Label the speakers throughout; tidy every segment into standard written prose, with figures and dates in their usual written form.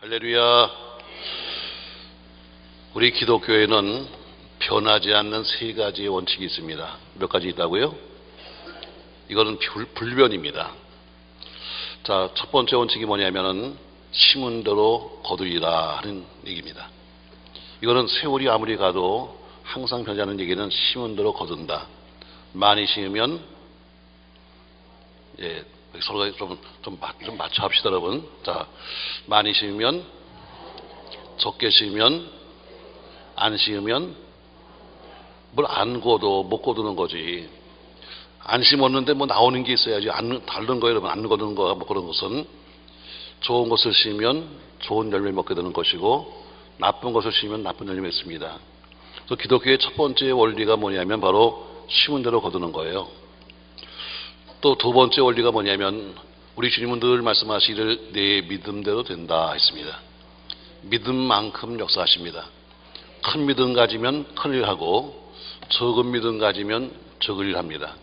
Speaker 1: 할렐루야. 우리 기독교에는 변하지 않는 세 가지의 원칙이 있습니다. 몇 가지 있다고요? 이거는 불변입니다. 자, 첫 번째 원칙이 뭐냐면은 심은 대로 거두리라 하는 얘기입니다. 이거는 세월이 아무리 가도 항상 변하지 않는 얘기는 심은 대로 거둔다. 많이 심으면 서로가 좀 맞춰 합시다, 여러분. 자, 많이 심으면, 적게 심으면, 안 심으면, 뭘 안 거둬, 못 거두는 거지. 안 심었는데 뭐 나오는 게 있어야지. 다른 거예요, 여러분. 안 거두는 거, 뭐 그런 것은. 좋은 것을 심으면 좋은 열매 먹게 되는 것이고, 나쁜 것을 심으면 나쁜 열매 맺습니다. 그래서 기독교의 첫 번째 원리가 뭐냐면 바로 심은 대로 거두는 거예요. 또 두 번째 원리가 뭐냐면 우리 주님은 늘 말씀하시기를 내 믿음대로 된다 했습니다. 믿음만큼 역사하십니다. 큰 믿음 가지면 큰 일 하고 적은 믿음 가지면 적은 일 합니다.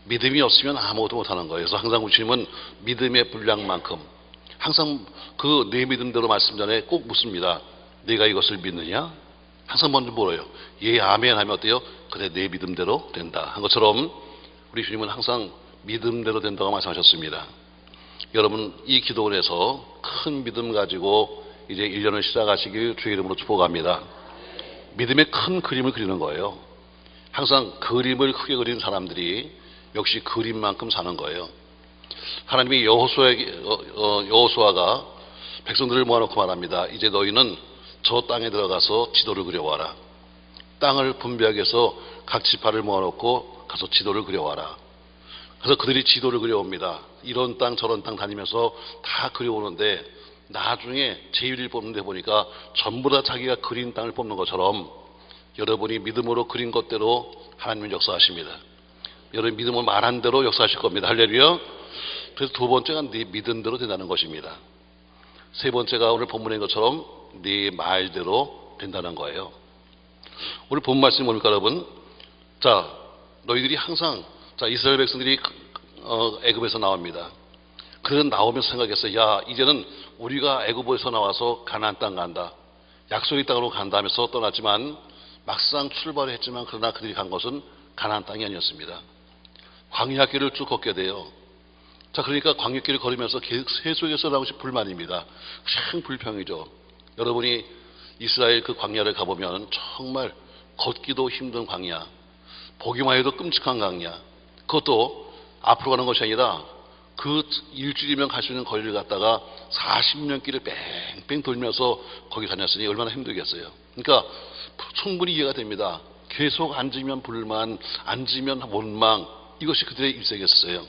Speaker 1: 믿음이 없으면 아무것도 못하는 거예요. 그래서 항상 우리 주님은 믿음의 분량만큼 항상 그 내 믿음대로 말씀 전에 꼭 묻습니다. 내가 이것을 믿느냐? 항상 먼저 물어요. 예, 아멘 하면 어때요? 그래, 내 믿음대로 된다 한 것처럼 우리 주님은 항상 믿음대로 된다고 말씀하셨습니다. 여러분, 이 기도를 해서 큰 믿음 가지고 이제 1년을 시작하시길 주의 이름으로 축복합니다. 믿음의 큰 그림을 그리는 거예요. 항상 그림을 크게 그리는 사람들이 역시 그림만큼 사는 거예요. 하나님이 여호수아가 백성들을 모아놓고 말합니다. 이제 너희는 저 땅에 들어가서 지도를 그려와라. 땅을 분배하기 위해서 각 지파를 모아놓고 가서 지도를 그려와라. 그래서 그들이 지도를 그려옵니다. 이런 땅 저런 땅 다니면서 다 그려오는데 나중에 제1일 뽑는데 보니까 전부 다 자기가 그린 땅을 뽑는 것처럼 여러분이 믿음으로 그린 것대로 하나님은 역사하십니다. 여러분 믿음으로 말한 대로 역사하실 겁니다. 할렐루야. 그래서 두 번째가 네 믿음대로 된다는 것입니다. 세 번째가 오늘 본문인 것처럼 네 말대로 된다는 거예요. 오늘 본 말씀이 뭡니까, 여러분? 자, 너희들이 항상 이스라엘 백성들이 애굽에서 나옵니다. 그런 나오면서 생각했어요. 야, 이제는 우리가 애굽에서 나와서 가나안 땅 간다. 약속의 땅으로 간다 하면서 떠났지만 막상 출발을 했지만 그러나 그들이 간 것은 가나안 땅이 아니었습니다. 광야길을 쭉 걷게 돼요. 자, 그러니까 광야길을 걸으면서 계속 새 속에서 나온 것이 불만입니다. 참 불평이죠. 여러분이 이스라엘 그 광야를 가보면 정말 걷기도 힘든 광야, 보기만 해도 끔찍한 광야. 그것도 앞으로 가는 것이 아니라 그 일주일이면 갈 수 있는 거리를 갖다가 40년 길을 뺑뺑 돌면서 거기 다녔으니 얼마나 힘들겠어요. 그러니까 충분히 이해가 됩니다. 계속 앉으면 불만, 앉으면 원망, 이것이 그들의 일생이었어요.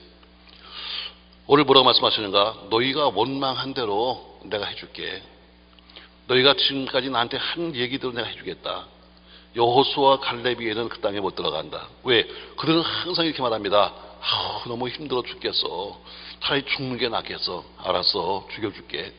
Speaker 1: 오늘 뭐라고 말씀하시는가? 너희가 원망한 대로 내가 해줄게. 너희가 지금까지 나한테 한 얘기대로 내가 해주겠다. 여호수아와 갈렙에는 그 땅에 못 들어간다. 왜? 그들은 항상 이렇게 말합니다. 너무 힘들어 죽겠어. 차라리 죽는 게 낫겠어. 알았어, 죽여줄게.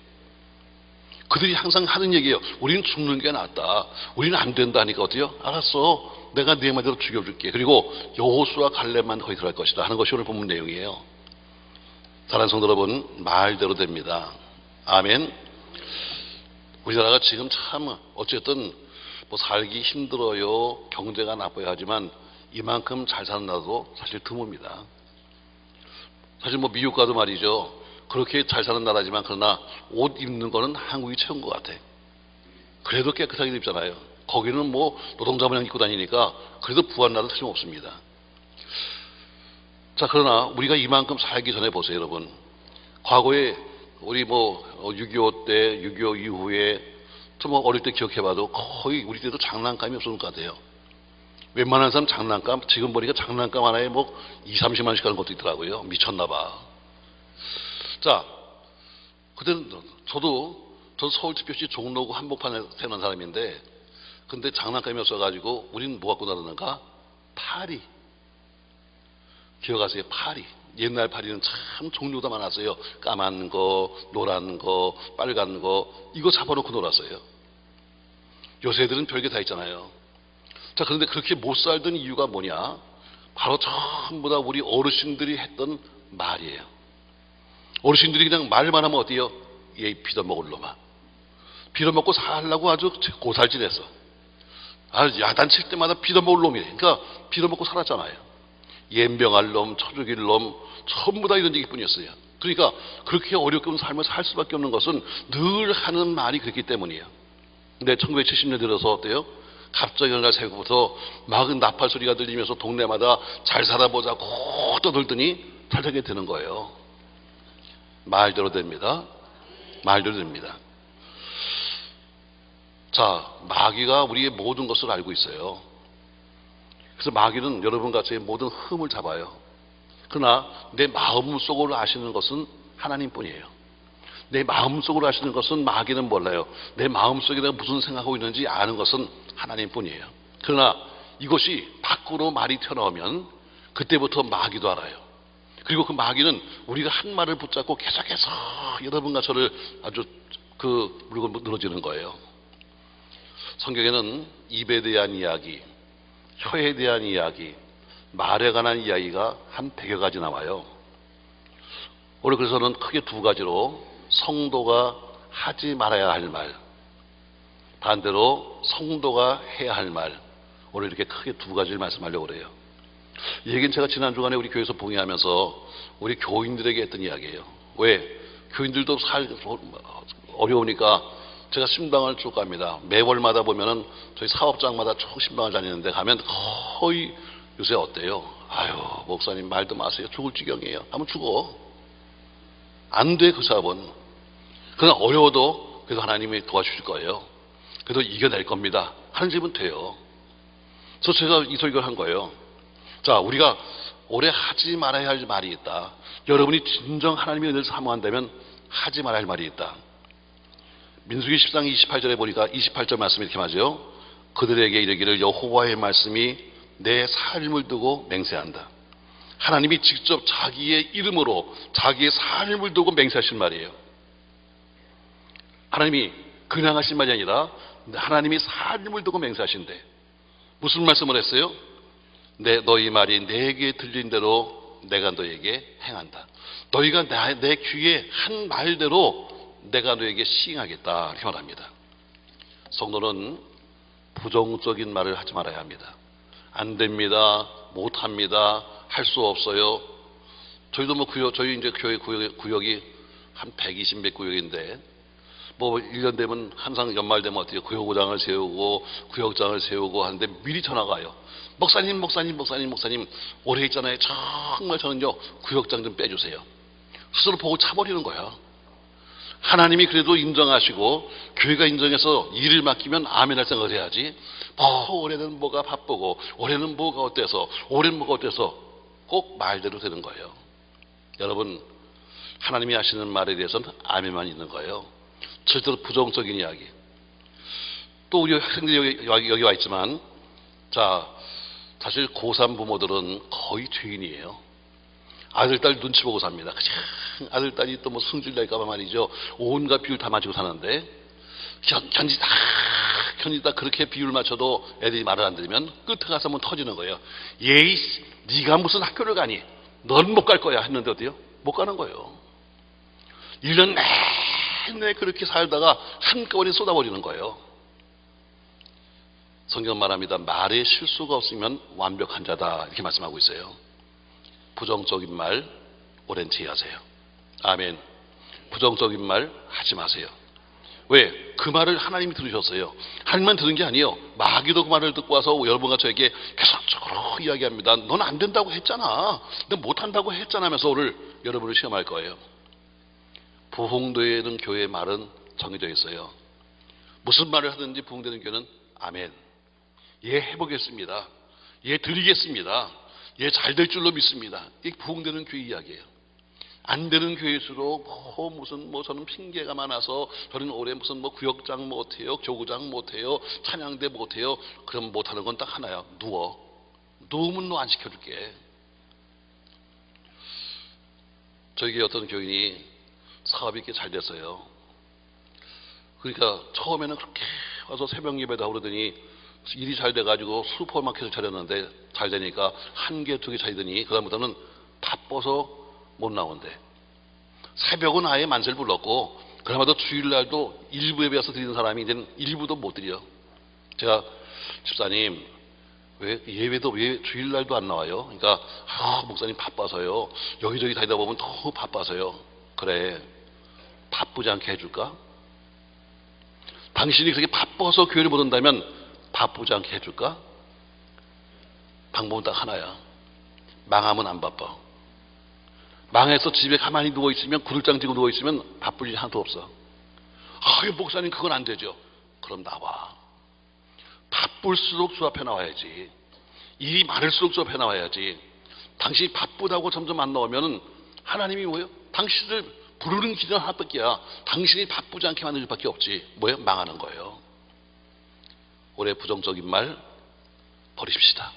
Speaker 1: 그들이 항상 하는 얘기예요. 우리는 죽는 게 낫다. 우리는 안 된다니까 어때요? 알았어, 내가 네 말대로 죽여줄게. 그리고 여호수아와 갈렙만 거기 들어갈 것이다 하는 것이 오늘 본문 내용이에요. 사랑하는 성도 여러분, 말대로 됩니다. 아멘. 우리나라가 지금 참 어쨌든 뭐 살기 힘들어요, 경제가 나빠야 하지만 이만큼 잘 사는 나라도 사실 드뭅니다. 사실 뭐 미국 가도 말이죠, 그렇게 잘 사는 나라지만 그러나 옷 입는 거는 한국이 최고인 것 같아. 그래도 깨끗하게 입잖아요. 거기는 뭐 노동자만 입고 다니니까 그래도 부한 나라는 틀림없습니다. 자, 그러나 우리가 이만큼 살기 전에 보세요, 여러분. 과거에 우리 뭐 6.25 때, 6.25 이후에 좀 어릴 때 기억해봐도 거의 우리 때도 장난감이 없었던 것 같아요. 웬만한 사람 장난감, 지금 보니까 장난감 하나에 뭐 20~30만 원씩 하는 것도 있더라고요. 미쳤나봐. 자, 그때는 저도 서울특별시 종로구 한복판에 태어난 사람인데, 근데 장난감이 없어가지고 우리는 뭐 갖고 다녔는가? 파리. 기억하세요? 파리. 옛날 파리는 참 종류가 많았어요. 까만 거, 노란 거, 빨간 거, 이거 잡아놓고 놀았어요. 요새 애들은 별게 다 있잖아요. 자, 그런데 그렇게 못 살던 이유가 뭐냐? 바로 전부 다 우리 어르신들이 했던 말이에요. 어르신들이 그냥 말만 하면 어때요? 얘 피도 먹을 놈아. 빌어먹고 살라고 아주 고살질했어. 야단칠 때마다 빌어먹을 놈이래. 그러니까 빌어먹고 살았잖아요. 연병할 놈, 처죽일 놈, 전부 다 이런 얘기뿐이었어요. 그러니까 그렇게 어렵게 삶을 살 수밖에 없는 것은 늘 하는 말이 그렇기 때문이에요. 근데 1970년 들어서 어때요? 갑자기 어느 날 새벽부터 막 나팔 소리가 들리면서 동네마다 잘 살아보자고 떠들더니 잘 살게 되는 거예요. 말대로 됩니다. 말대로 됩니다. 자, 마귀가 우리의 모든 것을 알고 있어요. 그래서 마귀는 여러분같이 모든 흠을 잡아요. 그러나 내 마음속으로 아시는 것은 하나님뿐이에요. 내 마음속으로 아시는 것은 마귀는 몰라요. 내 마음속에 내가 무슨 생각하고 있는지 아는 것은 하나님뿐이에요. 그러나 이것이 밖으로 말이 튀어나오면 그때부터 마귀도 알아요. 그리고 그 마귀는 우리가 한 말을 붙잡고 계속해서 여러분과 저를 아주 물고 늘어지는 거예요. 성경에는 입에 대한 이야기, 혀에 대한 이야기, 말에 관한 이야기가 한 100여 가지 나와요. 오늘 그래서는 크게 두 가지로 성도가 하지 말아야 할 말, 반대로 성도가 해야 할 말, 오늘 이렇게 크게 두 가지를 말씀하려고 그래요. 이 얘기는 제가 지난 주간에 우리 교회에서 봉회하면서 우리 교인들에게 했던 이야기예요. 왜? 교인들도 어려우니까 제가 신방을 쭉 갑니다. 매월마다 보면은 저희 사업장마다 쭉 신방을 다니는데 가면 거의 요새 어때요? 아유, 목사님 말도 마세요. 죽을 지경이에요. 하면 죽어. 안 돼, 그 사업은. 그러나 어려워도 그래도 하나님이 도와주실 거예요. 그래도 이겨낼 겁니다. 하는 집은 돼요. 그래서 제가 이 설교를 한 거예요. 자, 우리가 올해 하지 말아야 할 말이 있다. 여러분이 진정 하나님의 은혜를 사모한다면 하지 말아야 할 말이 있다. 민수기 10장 28절에 보니까 28절 말씀이 이렇게 말하죠. 그들에게 이르기를 여호와의 말씀이 내 삶을 두고 맹세한다. 하나님이 직접 자기의 이름으로 자기의 삶을 두고 맹세하신 말이에요. 하나님이 그냥 하신 말이 아니라 하나님이 삶을 두고 맹세하신대. 무슨 말씀을 했어요? 너희 말이 내게 들린 대로 내가 너에게 행한다. 너희가 내 귀에 한 말대로 내가 너에게 시행하겠다 이렇게 말합니다. 성도는 부정적인 말을 하지 말아야 합니다. 안 됩니다. 못합니다. 할 수 없어요. 저희도 저희 이제 교회 구역이 한 120몇 구역인데 1년 되면 항상 연말 되면 어때요? 구역장을 세우고 구역장을 세우고 하는데 미리 전화가 와요. 목사님 올해 있잖아요. 정말 저는요 구역장 좀 빼주세요. 스스로 보고 차버리는 거야. 하나님이 그래도 인정하시고 교회가 인정해서 일을 맡기면 아멘 할 생각을 해야지. 올해는 뭐가 바쁘고 올해는 뭐가 어때서 올해는 뭐가 어때서 꼭 말대로 되는 거예요. 여러분 하나님이 하시는 말에 대해서는 아멘만 있는 거예요. 절대로 부정적인 이야기. 또 우리 학생들이 여기 와 있지만 자 사실 고3 부모들은 거의 죄인이에요. 아들, 딸 눈치 보고 삽니다. 그냥 아들, 딸이 또 뭐 승질 낼까봐 말이죠. 온갖 비율 다 맞추고 사는데, 견디다 그렇게 비율 맞춰도 애들이 말을 안 들으면 끝에 가서 한번 터지는 거예요. 예이, 네가 무슨 학교를 가니? 넌 못 갈 거야. 했는데 어때요? 못 가는 거예요. 1년 내내 그렇게 살다가 한꺼번에 쏟아버리는 거예요. 성경 말합니다. 말에 실수가 없으면 완벽한 자다. 이렇게 말씀하고 있어요. 부정적인 말 오랜 제하세요. 아멘. 부정적인 말 하지 마세요. 왜? 그 말을 하나님이 들으셨어요. 하나님만 들은 게 아니에요. 마귀도 그 말을 듣고 와서 여러분과 저에게 계속적으로 이야기합니다. 넌 안 된다고 했잖아. 넌 못한다고 했잖아 하면서 오늘 여러분을 시험할 거예요. 부흥되는 교회의 말은 정해져 있어요. 무슨 말을 하든지 부흥되는 교회는 아멘. 예 해보겠습니다. 예 드리겠습니다. 예, 잘 될 줄로 믿습니다. 이게 부흥되는 교회 이야기예요. 안 되는 교회일수록 저는 핑계가 많아서 저는 올해 구역장 못해요, 교구장 못해요, 찬양대 못해요. 그럼 못하는 건 딱 하나야. 누우면 너 안 시켜줄게. 저에게 어떤 교인이 사업이 이렇게 잘 됐어요. 그러니까 처음에는 그렇게 와서 새벽 예배도 하고 그러더니 일이 잘 돼가지고 슈퍼마켓을 차렸는데 잘 되니까 한 개, 두 개 차리더니 그다음부터는 바빠서 못 나온대. 새벽은 아예 만세를 불렀고 그 그나마도 주일날도 일부 예배에서 드리는 사람이 이제는 일부도 못 드려. 제가 집사님 왜 예배도 왜 주일날도 안 나와요? 그러니까 목사님 바빠서요. 여기저기 다니다 보면 너무 바빠서요. 그래, 바쁘지 않게 해줄까? 당신이 그렇게 바빠서 교회를 못 온다면 바쁘지 않게 해줄까? 방법은 딱 하나야. 망하면 안 바빠. 망해서 집에 가만히 누워있으면, 구들장 지고 누워있으면 바쁠 일 하나도 없어. 목사님 그건 안 되죠. 그럼 나와. 바쁠수록 주 앞에 나와야지. 일이 많을수록 주 앞에 나와야지. 당신이 바쁘다고 점점 안 나오면 하나님이 뭐예요? 당신을 부르는 길은 하나밖에야. 당신이 바쁘지 않게 만들 수밖에 없지. 뭐예요? 망하는 거예요. 올해 부정적인 말 버리십시다.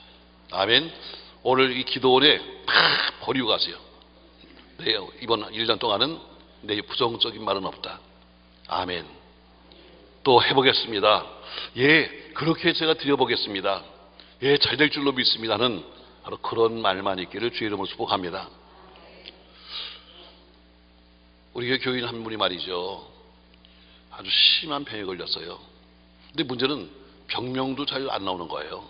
Speaker 1: 아멘. 오늘 이 기도원에 다 버리고 가세요. 네, 이번 1년 동안은 내 부정적인 말은 없다. 아멘. 또 해보겠습니다. 예, 그렇게 제가 드려보겠습니다. 예, 잘 될 줄로 믿습니다는 바로 그런 말만 있기를 주의 이름으로 축복합니다. 우리 교인 한 분이 말이죠, 아주 심한 병에 걸렸어요. 근데 문제는 병명도 잘 안 나오는 거예요.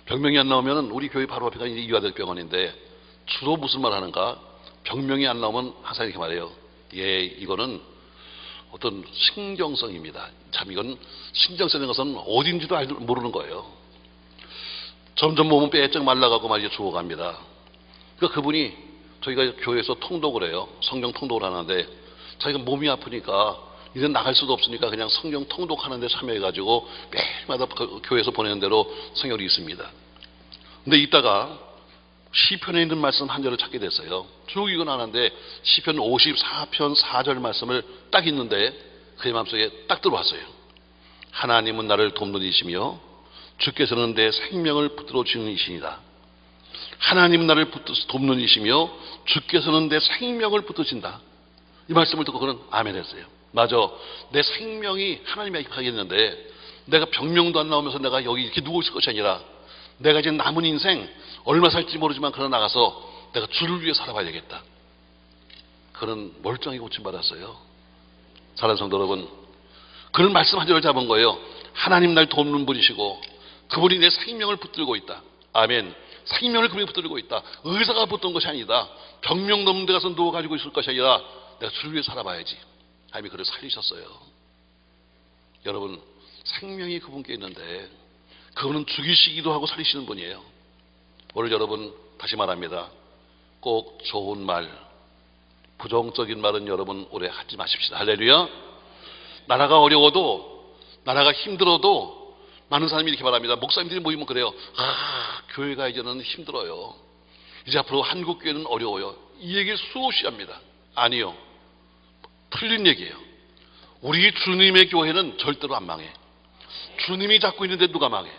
Speaker 1: 병명이 안 나오면 우리 교회 바로 앞에가 이제 이화대병원인데 주로 무슨 말 하는가? 병명이 안 나오면 항상 이렇게 말해요. 예, 이거는 어떤 신경성입니다. 참 이건 신경성인 것은 어딘지도 모르는 거예요. 점점 몸은 빼쩍 말라가고 말이죠, 죽어갑니다. 그러니까 그분이 저희가 교회에서 통독을 해요. 성경 통독을 하는데 자기가 몸이 아프니까 이제 나갈 수도 없으니까 그냥 성경 통독하는 데 참여해가지고 매일마다 그 교회에서 보내는 대로 성경을 읽습니다. 근데 이따가 시편에 있는 말씀 한 절을 찾게 됐어요. 쭉 읽어나는데 시편 54편 4절 말씀을 딱 읽는데 그의 마음속에 딱 들어왔어요. 하나님은 나를 돕는 이시며 주께서는 내 생명을 붙들어 주는 이시니다. 하나님은 나를 돕는 이시며 주께서는 내 생명을 붙드신다. 이 말씀을 듣고 그는 아멘 했어요. 맞아, 내 생명이 하나님이 하겠는데 내가 병명도 안 나오면서 내가 여기 이렇게 누워 있을 것이 아니라 내가 이제 남은 인생 얼마 살지 모르지만 그러나 나가서 내가 주를 위해 살아봐야 되겠다. 그는 멀쩡히 고침받았어요. 사랑하는 성도 여러분, 그런 말씀 한 절을 잡은 거예요. 하나님 날 돕는 분이시고 그분이 내 생명을 붙들고 있다. 아멘. 생명을 그분이 붙들고 있다. 의사가 붙든 것이 아니다. 병명도 없는 데 가서 누워가지고 있을 것이 아니라 내가 주를 위해 살아봐야지. 하나님이 그를 살리셨어요. 여러분, 생명이 그분께 있는데 그분은 죽이시기도 하고 살리시는 분이에요. 오늘 여러분 다시 말합니다. 꼭 좋은 말, 부정적인 말은 여러분 올해 하지 마십시다. 할렐루야. 나라가 어려워도, 나라가 힘들어도 많은 사람이 이렇게 말합니다. 목사님들이 모이면 그래요. 교회가 이제는 힘들어요. 이제 앞으로 한국교회는 어려워요. 이 얘기를 수없이 합니다. 아니요, 틀린 얘기예요. 우리 주님의 교회는 절대로 안 망해. 주님이 잡고 있는데 누가 망해?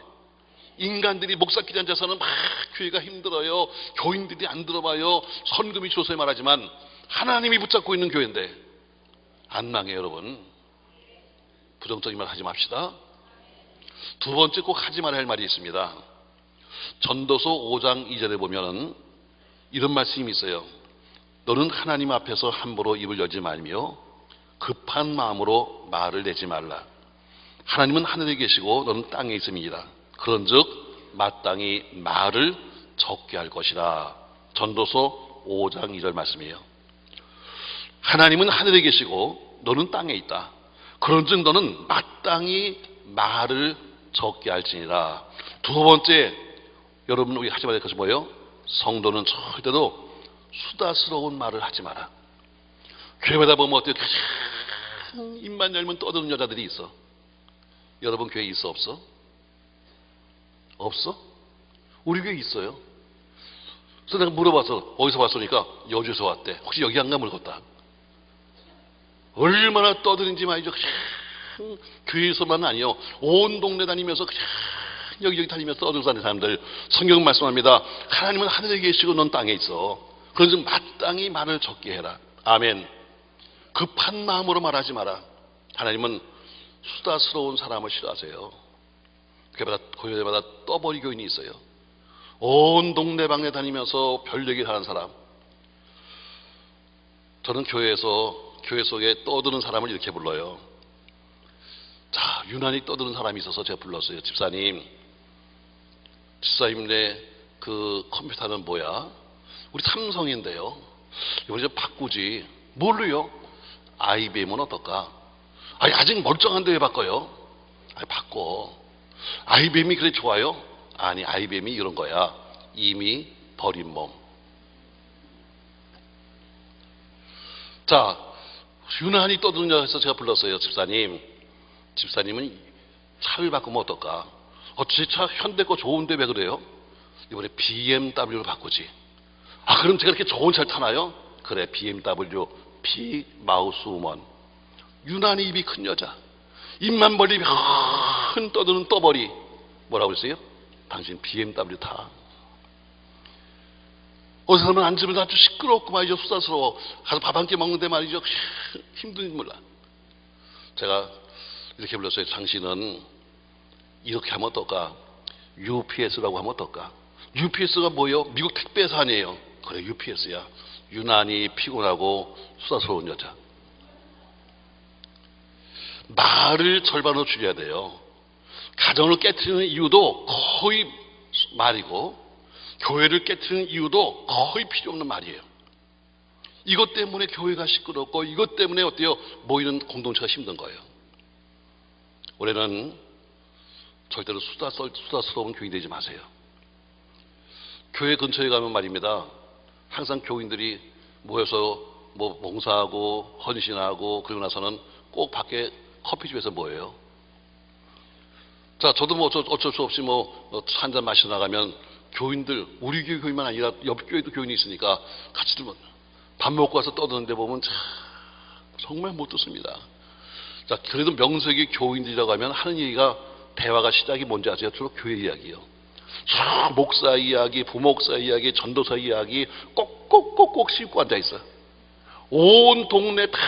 Speaker 1: 인간들이 목사끼리 앉아서는 막 교회가 힘들어요, 교인들이 안 들어봐요, 선금이 줘서 말하지만 하나님이 붙잡고 있는 교회인데 안 망해요. 여러분, 부정적인 말 하지 맙시다. 두 번째 꼭 하지 말아야 할 말이 있습니다. 전도서 5장 2절에 보면은 이런 말씀이 있어요. 너는 하나님 앞에서 함부로 입을 열지 말며 급한 마음으로 말을 내지 말라. 하나님은 하늘에 계시고 너는 땅에 있음이니라. 그런즉 마땅히 말을 적게 할 것이라. 전도서 5장 2절 말씀이에요. 하나님은 하늘에 계시고 너는 땅에 있다. 그런즉 너는 마땅히 말을 적게 할지니라. 두 번째, 여러분 우리 하지 말아야 할 것이 뭐예요? 성도는 절대로 수다스러운 말을 하지 마라. 교회마다 보면 어때요? 가장 입만 열면 떠드는 여자들이 있어. 여러분 교회에 있어 없어? 없어? 우리 교회에 있어요. 그래서 내가 물어봐서 어디서 왔으니까 여주에서 왔대. 혹시 여기 안 가 물었다. 얼마나 떠드는지 말이죠. 그냥 교회에서만 아니요, 온 동네 다니면서 그냥 여기저기 다니면서 떠들고 사는 사람들. 성경은 말씀합니다. 하나님은 하늘에 계시고 넌 땅에 있어. 그래서 마땅히 말을 적게 해라. 아멘. 급한 마음으로 말하지 마라. 하나님은 수다스러운 사람을 싫어하세요. 교회마다 떠버리 교인이 있어요. 온 동네방네 다니면서 별 얘기를 하는 사람. 저는 교회에서 교회 속에 떠드는 사람을 이렇게 불러요. 자, 유난히 떠드는 사람이 있어서 제가 불렀어요. 집사님 그 컴퓨터는 뭐야? 우리 삼성인데요. 이번에 좀 바꾸지. 뭘로요? IBM은 어떨까? 아니, 아직 멀쩡한데 왜 바꿔요? 아니, 바꿔. IBM이 그래 좋아요? 아니, IBM이 이런 거야. 이미 버린 몸. 자, 유난히 떠드는 여자에서 제가 불렀어요. 집사님은 차를 바꾸면 어떨까? 제 차 현대 거 좋은데 왜 그래요? 이번에 BMW로 바꾸지. 아, 그럼 제가 이렇게 좋은 차를 타나요? 그래, BMW, 빅 마우스 우먼. 유난히 입이 큰 여자. 입만 벌리면 흔 떠드는 떠버리. 뭐라고 그랬어요? 당신 BMW 타. 어디서는 앉으면 아주 시끄럽고 말이죠. 수다스러워. 가서 밥 한 끼 먹는데 말이죠. 힘든지 몰라. 제가 이렇게 불렀어요. 당신은 이렇게 하면 어떨까? UPS라고 하면 어떨까? UPS가 뭐예요? 미국 택배사 아니에요. 그래, UPS야. 유난히 피곤하고 수다스러운 여자. 말을 절반으로 줄여야 돼요. 가정을 깨트리는 이유도 거의 말이고, 교회를 깨트리는 이유도 거의 필요 없는 말이에요. 이것 때문에 교회가 시끄럽고, 이것 때문에 어때요? 모이는 공동체가 힘든 거예요. 올해는 절대로 수다스러운 교인 되지 마세요. 교회 근처에 가면 말입니다. 항상 교인들이 모여서 봉사하고 헌신하고 그러고 나서는 꼭 밖에 커피집에서 뭐예요? 자, 저도 어쩔 수 없이 한 잔 마시러 나가면 교인들, 우리 교회 교인만 아니라 옆 교회도 교인이 있으니까 같이 들면 밥 먹고 와서 떠드는데 보면 정말 못 듣습니다. 자, 그래도 명색이 교인들이라고 하면 하는 얘기가 대화가 시작이 뭔지 아세요? 주로 교회 이야기요. 목사 이야기, 부목사 이야기, 전도사 이야기 꼭꼭꼭꼭 씹고 앉아있어요. 온 동네 다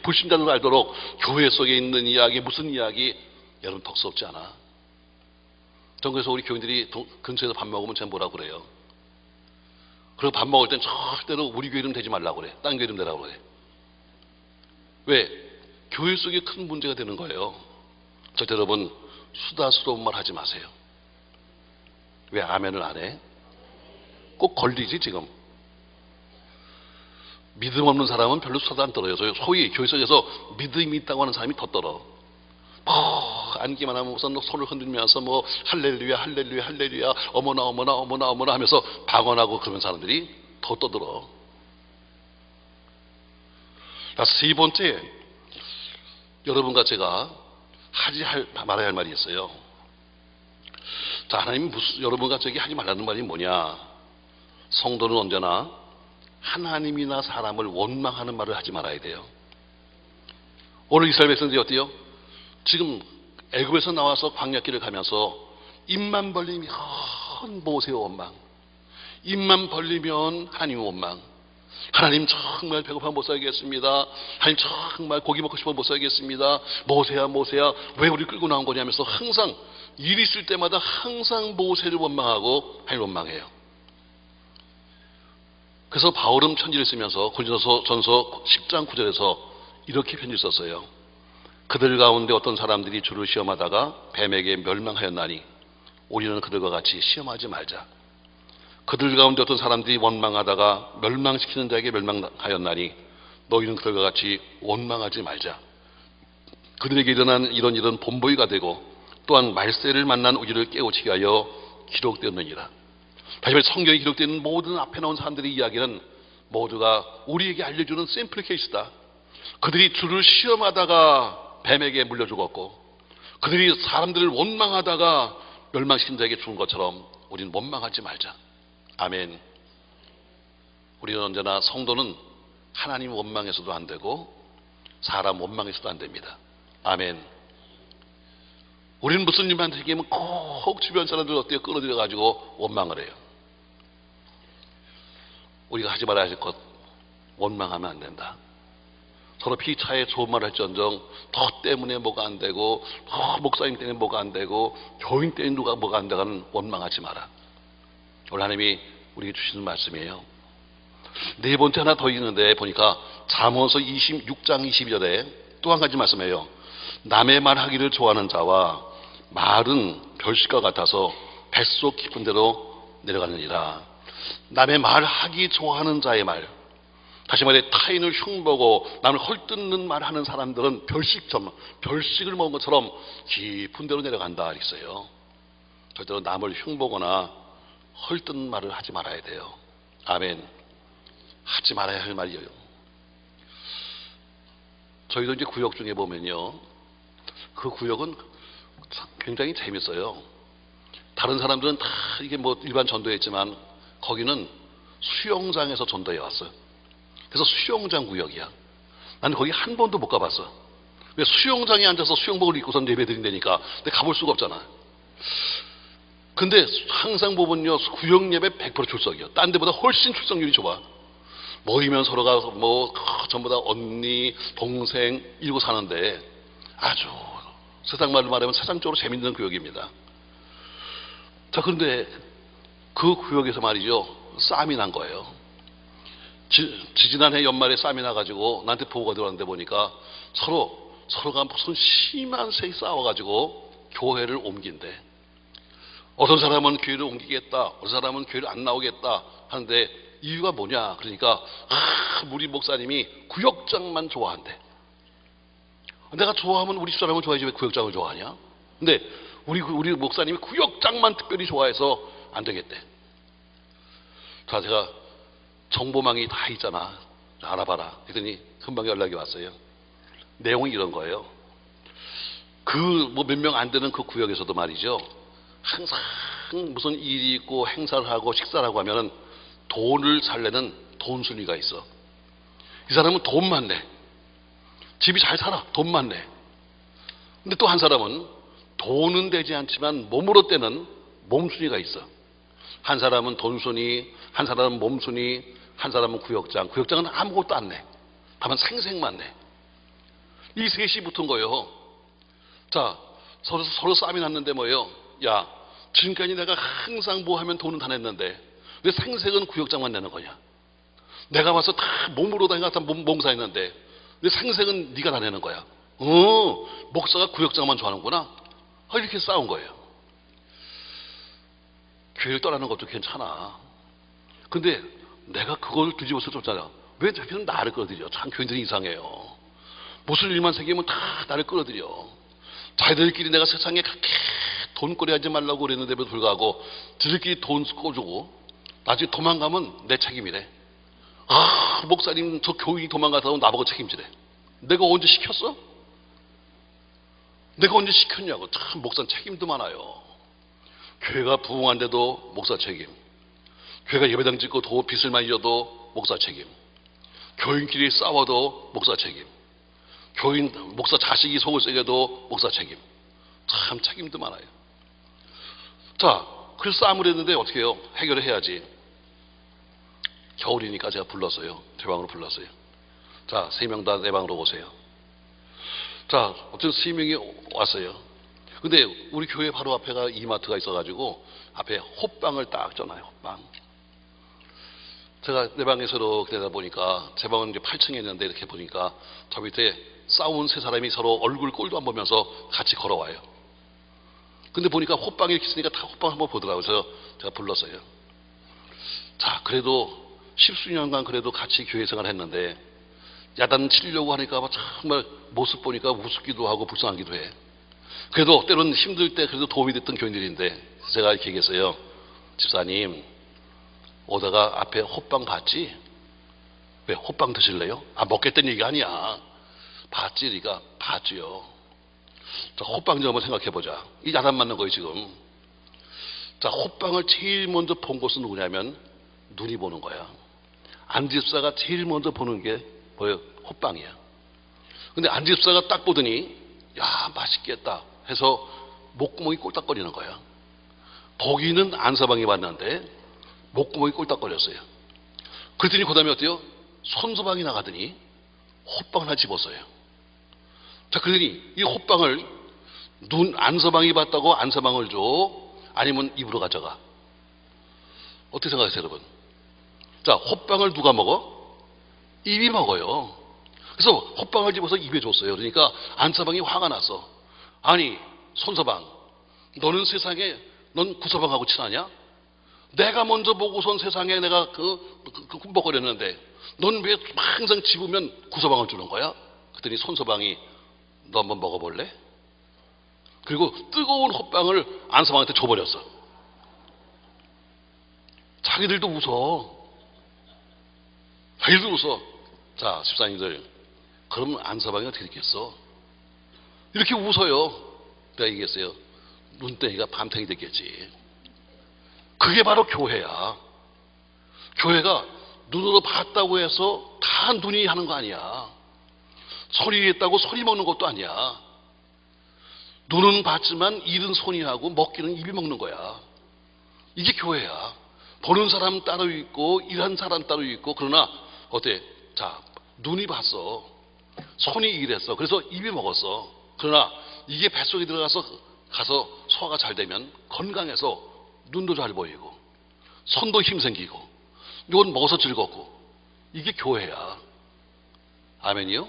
Speaker 1: 불신자는 알도록 교회 속에 있는 이야기, 무슨 이야기, 여러분 덕스럽지 않아? 전 그래서 우리 교인들이 근처에서 밥 먹으면 제가 뭐라고 그래요? 그리고 밥 먹을 땐 절대로 우리 교회 이름 대지 말라고 그래. 딴 교회 이름 대라고 그래. 왜? 교회 속에 큰 문제가 되는 거예요. 절대 여러분 수다스러운 말 하지 마세요. 왜 아멘을 안 해? 꼭 걸리지 지금. 믿음 없는 사람은 별로 수다도 안 떨어요. 소위 교회 속에서 믿음이 있다고 하는 사람이 더 떨어. 앉기만 하면 우선 손을 흔들면서 할렐루야 할렐루야 할렐루야 어머나 어머나 어머나 어머나 하면서 방언하고 그런 사람들이 더 떠들어. 세 번째, 여러분과 제가 말아야 할 말이 있어요. 자, 하나님이 여러분과 저에게 하지 말라는 말이 뭐냐? 성도는 언제나 하나님이나 사람을 원망하는 말을 하지 말아야 돼요. 오늘 이스라엘 백성들이 어때요? 지금 애굽에서 나와서 광야길을 가면서 입만 벌리면 모세의 원망, 입만 벌리면 하나님의 원망. 하나님 정말 배고파 못 살겠습니다. 하나님 정말 고기 먹고 싶어 못 살겠습니다. 모세야 왜 우리 끌고 나온 거냐 하면서 항상 일 있을 때마다 항상 모세를 원망하고 하나님 원망해요. 그래서 바울은 편지를 쓰면서 고린도전서 10장 9절에서 이렇게 편지를 썼어요. 그들 가운데 어떤 사람들이 주를 시험하다가 뱀에게 멸망하였나니 우리는 그들과 같이 시험하지 말자. 그들 가운데 어떤 사람들이 원망하다가 멸망시키는 자에게 멸망하였나니 너희는 그들과 같이 원망하지 말자. 그들에게 일어난 이런 일은 본보기가 되고 또한 말세를 만난 우리를 깨우치게 하여 기록되었느니라. 다시 말해 성경에 기록되는 모든 앞에 나온 사람들의 이야기는 모두가 우리에게 알려주는 샘플 케이스다. 그들이 주를 시험하다가 뱀에게 물려 죽었고 그들이 사람들을 원망하다가 멸망시킨 자에게 죽은 것처럼 우리는 원망하지 말자. 아멘. 우리는 언제나 성도는 하나님 원망해서도 안 되고 사람 원망해서도 안 됩니다. 아멘. 우리는 무슨 일만 생기면 꼭 주변 사람들 어때요? 끌어들여 가지고 원망을 해요. 우리가 하지 말아야 할 것, 원망하면 안 된다. 서로 피차에 좋은 말을 할지언정 너 때문에 뭐가 안 되고 목사님 때문에 뭐가 안 되고 교인 때문에 누가 뭐가 안 되고는 원망하지 마라. 오늘 하나님이 우리에게 주시는 말씀이에요. 네 번째 하나 더 있는데 보니까 잠언서 26장 22절에 또 한 가지 말씀해요. 남의 말하기를 좋아하는 자와 말은 별식과 같아서 뱃속 깊은 데로 내려가느니라. 남의 말하기 좋아하는 자의 말, 다시 말해 타인을 흉보고 남을 헐뜯는 말하는 사람들은 별식을 먹은 것처럼 깊은 데로 내려간다 했어요. 절대로 남을 흉보거나 헐뜯는 말을 하지 말아야 돼요. 아멘. 하지 말아야 할 말이에요. 저희도 이제 구역 중에 보면요, 그 구역은 굉장히 재밌어요. 다른 사람들은 다 이게 뭐 일반 전도에 있지만 거기는 수영장에서 전도해 왔어요. 그래서 수영장 구역이야. 나는 거기 한 번도 못 가봤어. 왜? 수영장에 앉아서 수영복을 입고선 예배 드린다니까. 근데 가볼 수가 없잖아. 근데 항상 보면요, 구역 예배 100% 출석이요. 딴 데보다 훨씬 출석률이 좋아. 모이면 서로가 뭐 전부 다 언니, 동생 이러고 사는데 아주 세상 말로 말하면 세상적으로 재밌는 구역입니다. 자, 그런데 그 구역에서 말이죠, 싸움이 난 거예요. 지지난해 연말에 싸움이 나가지고 나한테 보고가 들어왔는데 보니까 서로가 무슨 심한 색이 싸워가지고 교회를 옮긴대. 어떤 사람은 교회를 옮기겠다, 어떤 사람은 교회를 안 나오겠다 하는데 이유가 뭐냐? 그러니까 우리 목사님이 구역장만 좋아한대. 내가 좋아하면 우리 집사람을 좋아하지 왜 구역장을 좋아하냐? 근데 우리 목사님이 구역장만 특별히 좋아해서 안 되겠대. 자, 제가 정보망이 다 있잖아, 알아봐라 그랬더니 금방 연락이 왔어요. 내용이 이런 거예요. 그 뭐 몇 명 안 되는 그 구역에서도 말이죠, 항상 무슨 일이 있고 행사를 하고 식사를 하고 하면은 돈을 살려는 돈순이가 있어. 이 사람은 돈만 내. 집이 잘 살아. 돈만 내. 근데 또 한 사람은 돈은 되지 않지만 몸으로 떼는 몸순이가 있어. 한 사람은 돈순이, 한 사람은 몸순이, 한 사람은 구역장. 구역장은 아무것도 안 내. 다만 생색만 내. 이 셋이 붙은 거예요. 자, 서로 싸움이 났는데 뭐예요? 야, 지금까지 내가 항상 뭐 하면 돈은 다 냈는데 왜 생색은 구역장만 내는 거냐? 내가 와서 다 몸으로 다 몽사했는데 왜 생색은 네가 다 내는 거야? 목사가 구역장만 좋아하는구나. 이렇게 싸운 거예요. 교회를 떠나는 것도 괜찮아. 근데 내가 그걸 뒤집어서 줬잖아. 왜 대표는 나를 끌어들여? 참 교인들이 이상해요. 무슨 일만 생기면 다 나를 끌어들여. 자기들끼리 내가 세상에 그렇게 돈거리 하지 말라고 그랬는데도 불구하고 지들끼리 돈 꿔주고 나중에 도망가면 내 책임이래. 목사님 저 교인이 도망가서 나보고 책임지래. 내가 언제 시켰어? 내가 언제 시켰냐고. 참 목사는 책임도 많아요. 교회가 부흥한데도 목사 책임, 교회가 예배당 짓고 도 빚을 많이 져도 목사 책임, 교인끼리 싸워도 목사 책임, 목사 자식이 속을 썩여도 목사 책임. 참 책임도 많아요. 자, 그래서 싸움을 했는데 어떻게 해요? 해결을 해야지. 겨울이니까 제가 불렀어요. 제 방으로 불렀어요. 자, 3명 다 내 방으로 오세요. 자, 어쨌든 3명이 왔어요. 근데 우리 교회 바로 앞에가 이마트가 있어가지고 앞에 호빵을 딱 쪄놔요. 호빵. 제가 내 방에서 이렇게 되다 보니까 제 방은 이제 8층에 있는데 이렇게 보니까 저 밑에 싸운 3사람이 서로 얼굴 꼴도 안 보면서 같이 걸어와요. 근데 보니까 호빵이 이렇게 있으니까 다 호빵 한번 보더라고요. 그래서 제가 불렀어요. 자, 그래도 10수년간 그래도 같이 교회 생활을 했는데 야단 치려고 하니까 정말 모습 보니까 우습기도 하고 불쌍하기도 해. 그래도 때로는 힘들 때 그래도 도움이 됐던 교인들인데 제가 이렇게 얘기했어요. 집사님, 오다가 앞에 호빵 봤지? 왜 호빵 드실래요? 먹겠다는 얘기가 아니야. 봤지? 그러니까 봤지요. 자, 호빵 좀 한번 생각해보자. 이 야단 맞는 거예요 지금. 자, 호빵을 제일 먼저 본 곳은 누구냐면 눈이 보는 거야. 안집사가 제일 먼저 보는 게 뭐예요? 호빵이야. 근데 안집사가 딱 보더니 야, 맛있겠다 해서 목구멍이 꼴딱거리는 거야. 보기는 안서방이 봤는데 목구멍이 꼴딱거렸어요. 그랬더니 그 다음에 어때요? 손서방이 나가더니 호빵을 하나 집었어요. 자, 그러더니 이 호빵을 안서방이 봤다고 안서방을 줘? 아니면 입으로 가져가? 어떻게 생각하세요 여러분? 자, 호빵을 누가 먹어? 입이 먹어요. 그래서 호빵을 집어서 입에 줬어요. 그러니까 안서방이 화가 났어. 아니 손서방, 너는 세상에 넌 구서방하고 친하냐? 내가 먼저 보고선 세상에 내가 꿈벅거렸는데 넌 왜 항상 집으면 구서방을 주는 거야? 그랬더니 손서방이 너 한번 먹어볼래? 그리고 뜨거운 호빵을 안서방한테 줘버렸어. 자기들도 웃어. 자기들도 웃어. 자, 집사님들, 그러면 안서방이 어떻게 됐겠어? 이렇게 웃어요. 내가 얘기했어요. 눈덩이가 밤탱이 됐겠지. 그게 바로 교회야. 교회가 눈으로 봤다고 해서 다 눈이 하는 거 아니야. 소리 했다고 소리 먹는 것도 아니야. 눈은 봤지만 일은 손이 하고 먹기는 입이 먹는 거야. 이게 교회야. 보는 사람 따로 있고 일한 사람 따로 있고. 그러나 어때? 자, 눈이 봤어. 손이 일했어. 그래서 입이 먹었어. 그러나 이게 뱃속에 들어가서 소화가 잘 되면 건강해서 눈도 잘 보이고 손도 힘생기고 이건 먹어서 즐겁고. 이게 교회야. 아멘이요?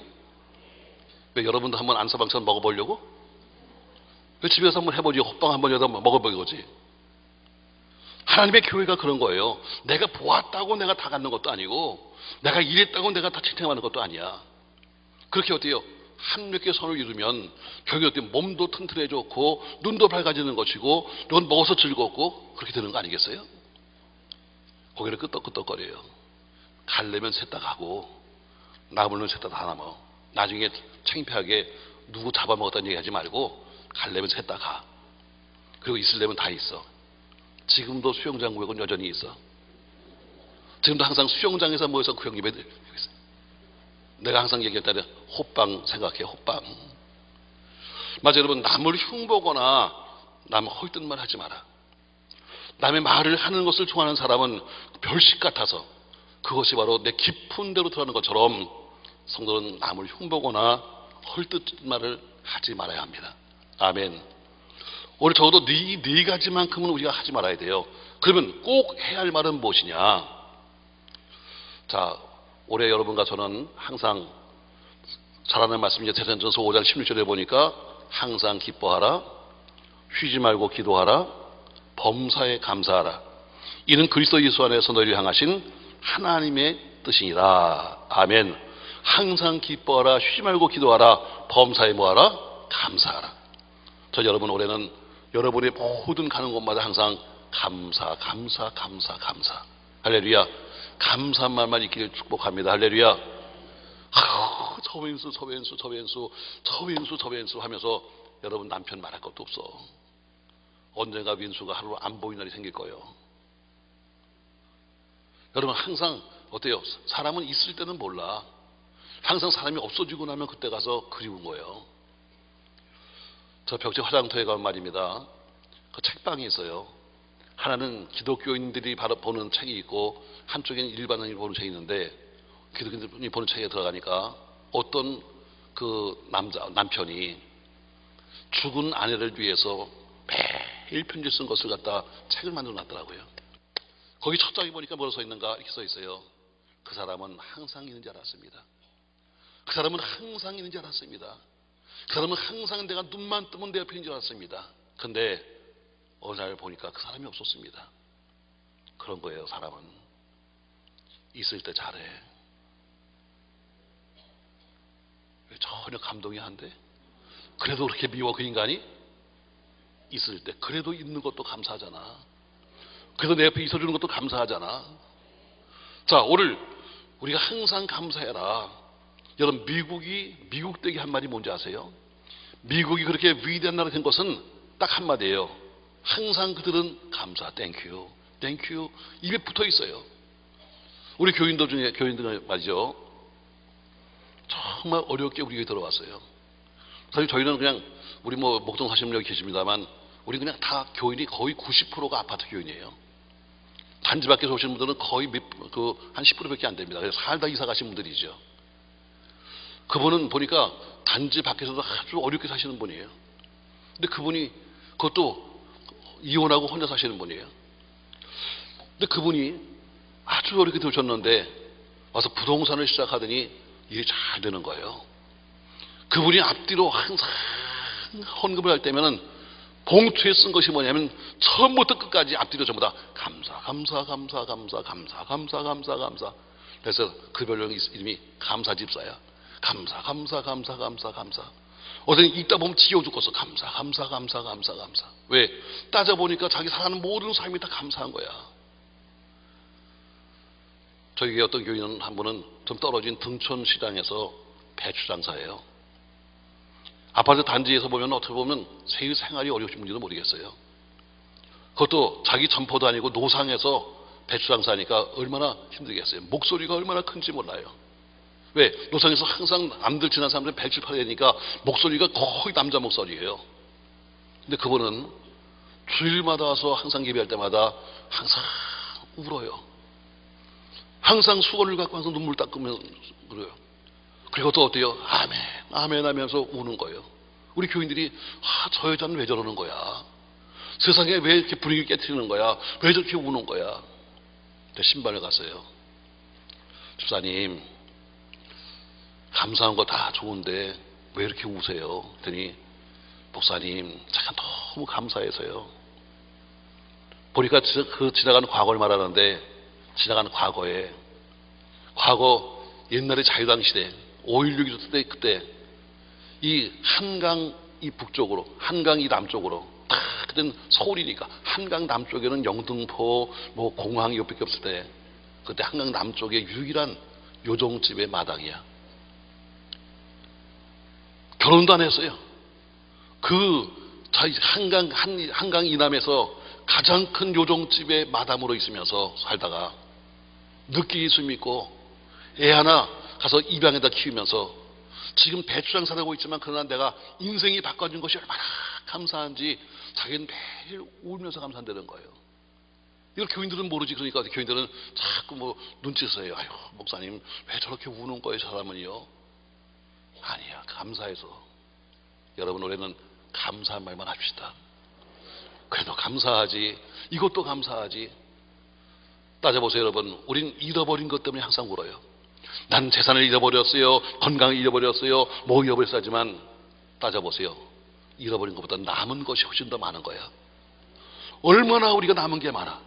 Speaker 1: 왜 여러분도 한번 안서방처럼 먹어보려고? 왜 집에서 한번 해보지. 호빵 한번 여다 먹어보지. 하나님의 교회가 그런 거예요. 내가 보았다고 내가 다 갖는 것도 아니고 내가 일했다고 내가 다 칭찬받는 것도 아니야. 그렇게 어때요? 함께 손을 이루면 결국 어때요? 몸도 튼튼해졌고 눈도 밝아지는 것이고 이건 먹어서 즐겁고 그렇게 되는 거 아니겠어요? 고개를 끄덕끄덕거려요. 갈래면 셋다 가고 남으면 셋다 다 남아. 나중에 창피하게 누구 잡아먹었다는 얘기 하지 말고 갈래면 셋다 가. 그리고 있으려면 다 있어. 지금도 수영장 구역은 여전히 있어. 지금도 항상 수영장에서 모여서 구역 예배 드리고 있어. 내가 항상 얘기할 때는 호빵 생각해. 호빵. 맞아요 여러분. 남을 흉보거나 남 헐뜯만 하지 마라. 남의 말을 하는 것을 좋아하는 사람은 별식 같아서 그것이 바로 내 깊은 데로 들어가는 것처럼 성도는 남을 흉보거나 헐뜯는 말을 하지 말아야 합니다. 아멘. 오늘 적어도 네 가지만큼은 우리가 하지 말아야 돼요. 그러면 꼭 해야 할 말은 무엇이냐? 자, 올해 여러분과 저는 항상 잘하는 말씀이 대전전서 5장 16절에 보니까 항상 기뻐하라, 쉬지 말고 기도하라, 범사에 감사하라. 이는 그리스도 예수 안에서 너희를 향하신 하나님의 뜻이니라. 아멘. 항상 기뻐하라, 쉬지 말고 기도하라, 범사에 뭐하라? 감사하라. 저 여러분 올해는 여러분의 모든 가는 곳마다 항상 감사. 할렐루야. 감사한 말만 있기를 축복합니다. 할렐루야. 저왼수 하면서 여러분 남편 말할 것도 없어. 언젠가 윈수가 하루 안 보이는 날이 생길 거예요. 여러분 항상 어때요? 사람은 있을 때는 몰라. 항상 사람이 없어지고 나면 그때 가서 그리운 거예요. 저 벽지 화장터에 가면 말입니다. 그 책방이 있어요. 하나는 기독교인들이 바로 보는 책이 있고 한쪽에는 일반인이 보는 책이 있는데 기독교인들이 보는 책에 들어가니까 어떤 그 남편이 죽은 아내를 위해서 매일 편지 쓴 것을 갖다 책을 만들어 놨더라고요. 거기 첫 장에 보니까 뭐라 써 있는가 이렇게 써 있어요. 그 사람은 항상 있는 줄 알았습니다. 그 사람은 항상 있는 줄 알았습니다. 그 사람은 항상 내가 눈만 뜨면 내 옆에 있는 줄 알았습니다. 근데 어느 날 보니까 그 사람이 없었습니다. 그런 거예요. 사람은 있을 때 잘해. 왜 전혀 감동이 안 돼? 그래도 그렇게 미워 그 인간이? 있을 때 그래도 있는 것도 감사하잖아. 그래서 내 옆에 있어주는 것도 감사하잖아. 자, 오늘 우리가 항상 감사해라. 여러분 미국되게 한 말이 뭔지 아세요? 미국이 그렇게 위대한 나라 된 것은 딱 한마디예요. 항상 그들은 감사, 땡큐 입에 붙어 있어요. 우리 교인들 말이죠. 정말 어렵게 우리 교회에 들어왔어요. 사실 저희는 그냥 우리 목동 사시는 분이 여기 계십니다만 우리 그냥 다 교인이 거의 90%가 아파트 교인이에요. 단지 밖에서 오시는 분들은 거의 한 10%밖에 안 됩니다. 그래서 살다 이사 가신 분들이죠. 그분은 보니까 단지 밖에서도 아주 어렵게 사시는 분이에요. 근데 그분이 그것도 이혼하고 혼자 사시는 분이에요. 근데 그분이 아주 어렵게 들으셨는데 와서 부동산을 시작하더니 일이 잘 되는 거예요. 그분이 앞뒤로 항상 헌금을 할 때면은 봉투에 쓴 것이 뭐냐면 처음부터 끝까지 앞뒤로 전부 다 감사. 그래서 그 별명 이름이 감사집사야. 감사. 어떤 읽다 보면 지겨워 죽겠어. 감사. 왜? 따져보니까 자기 살아가는 모든 삶이 다 감사한 거야. 저희 어떤 교인은 한 분은 좀 떨어진 등촌 시장에서 배추 장사예요. 아파트 단지에서 보면 어떻게 보면 세일 생활이 어려우신지도 모르겠어요. 그것도 자기 점포도 아니고 노상에서 배추 장사하니까 얼마나 힘들겠어요. 목소리가 얼마나 큰지 몰라요. 왜? 노상에서 항상 남들 지난 사람들 배추 팔아야 되니까 목소리가 거의 남자 목소리예요. 근데 그분은 주일마다 와서 항상 예배할 때마다 항상 울어요. 항상 수건을 갖고 와서 눈물 닦으면서 그래요. 그리고 또 어때요? 아멘 하면서 우는 거예요. 우리 교인들이 저 여자는 왜 저러는 거야? 세상에 왜 이렇게 분위기를 깨트리는 거야? 왜 저렇게 우는 거야? 신방에 갔어요. 집사님, 감사한 거 다 좋은데 왜 이렇게 우세요? 그랬더니 목사님, 제가 너무 감사해서요. 보니까 그 지나가는 과거를 말하는데 지나가는 과거 옛날에 자유당 시대 5.16 있었을 때 그때 이 한강 이 북쪽으로 한강 이 남쪽으로 다 그땐 서울이니까 한강 남쪽에는 영등포 뭐 공항 이것밖에 없을 때 그때 한강 남쪽에 유일한 요정집의 마당이야. 결혼도 안 했어요. 그 한강 이남에서 가장 큰 요정집의 마담으로 있으면서 살다가 늦게 예수 믿고 애 하나 가서 입양에다 키우면서 지금 배추 장사를 하고 있지만 그러나 내가 인생이 바꿔준 것이 얼마나 감사한지 자기는 매일 울면서 감사한다는 거예요. 이걸 교인들은 모르지. 그러니까 교인들은 자꾸 뭐 눈치써요. 아유 목사님 왜 저렇게 우는 거예요 저 사람은요. 아니야, 감사해서. 여러분 올해는 감사한 말만 합시다. 그래도 감사하지, 이것도 감사하지. 따져보세요 여러분. 우린 잃어버린 것 때문에 항상 울어요. 난 재산을 잃어버렸어요, 건강을 잃어버렸어요, 뭐 잃어버렸어 하지만 따져보세요. 잃어버린 것보다 남은 것이 훨씬 더 많은 거야. 얼마나 우리가 남은 게 많아.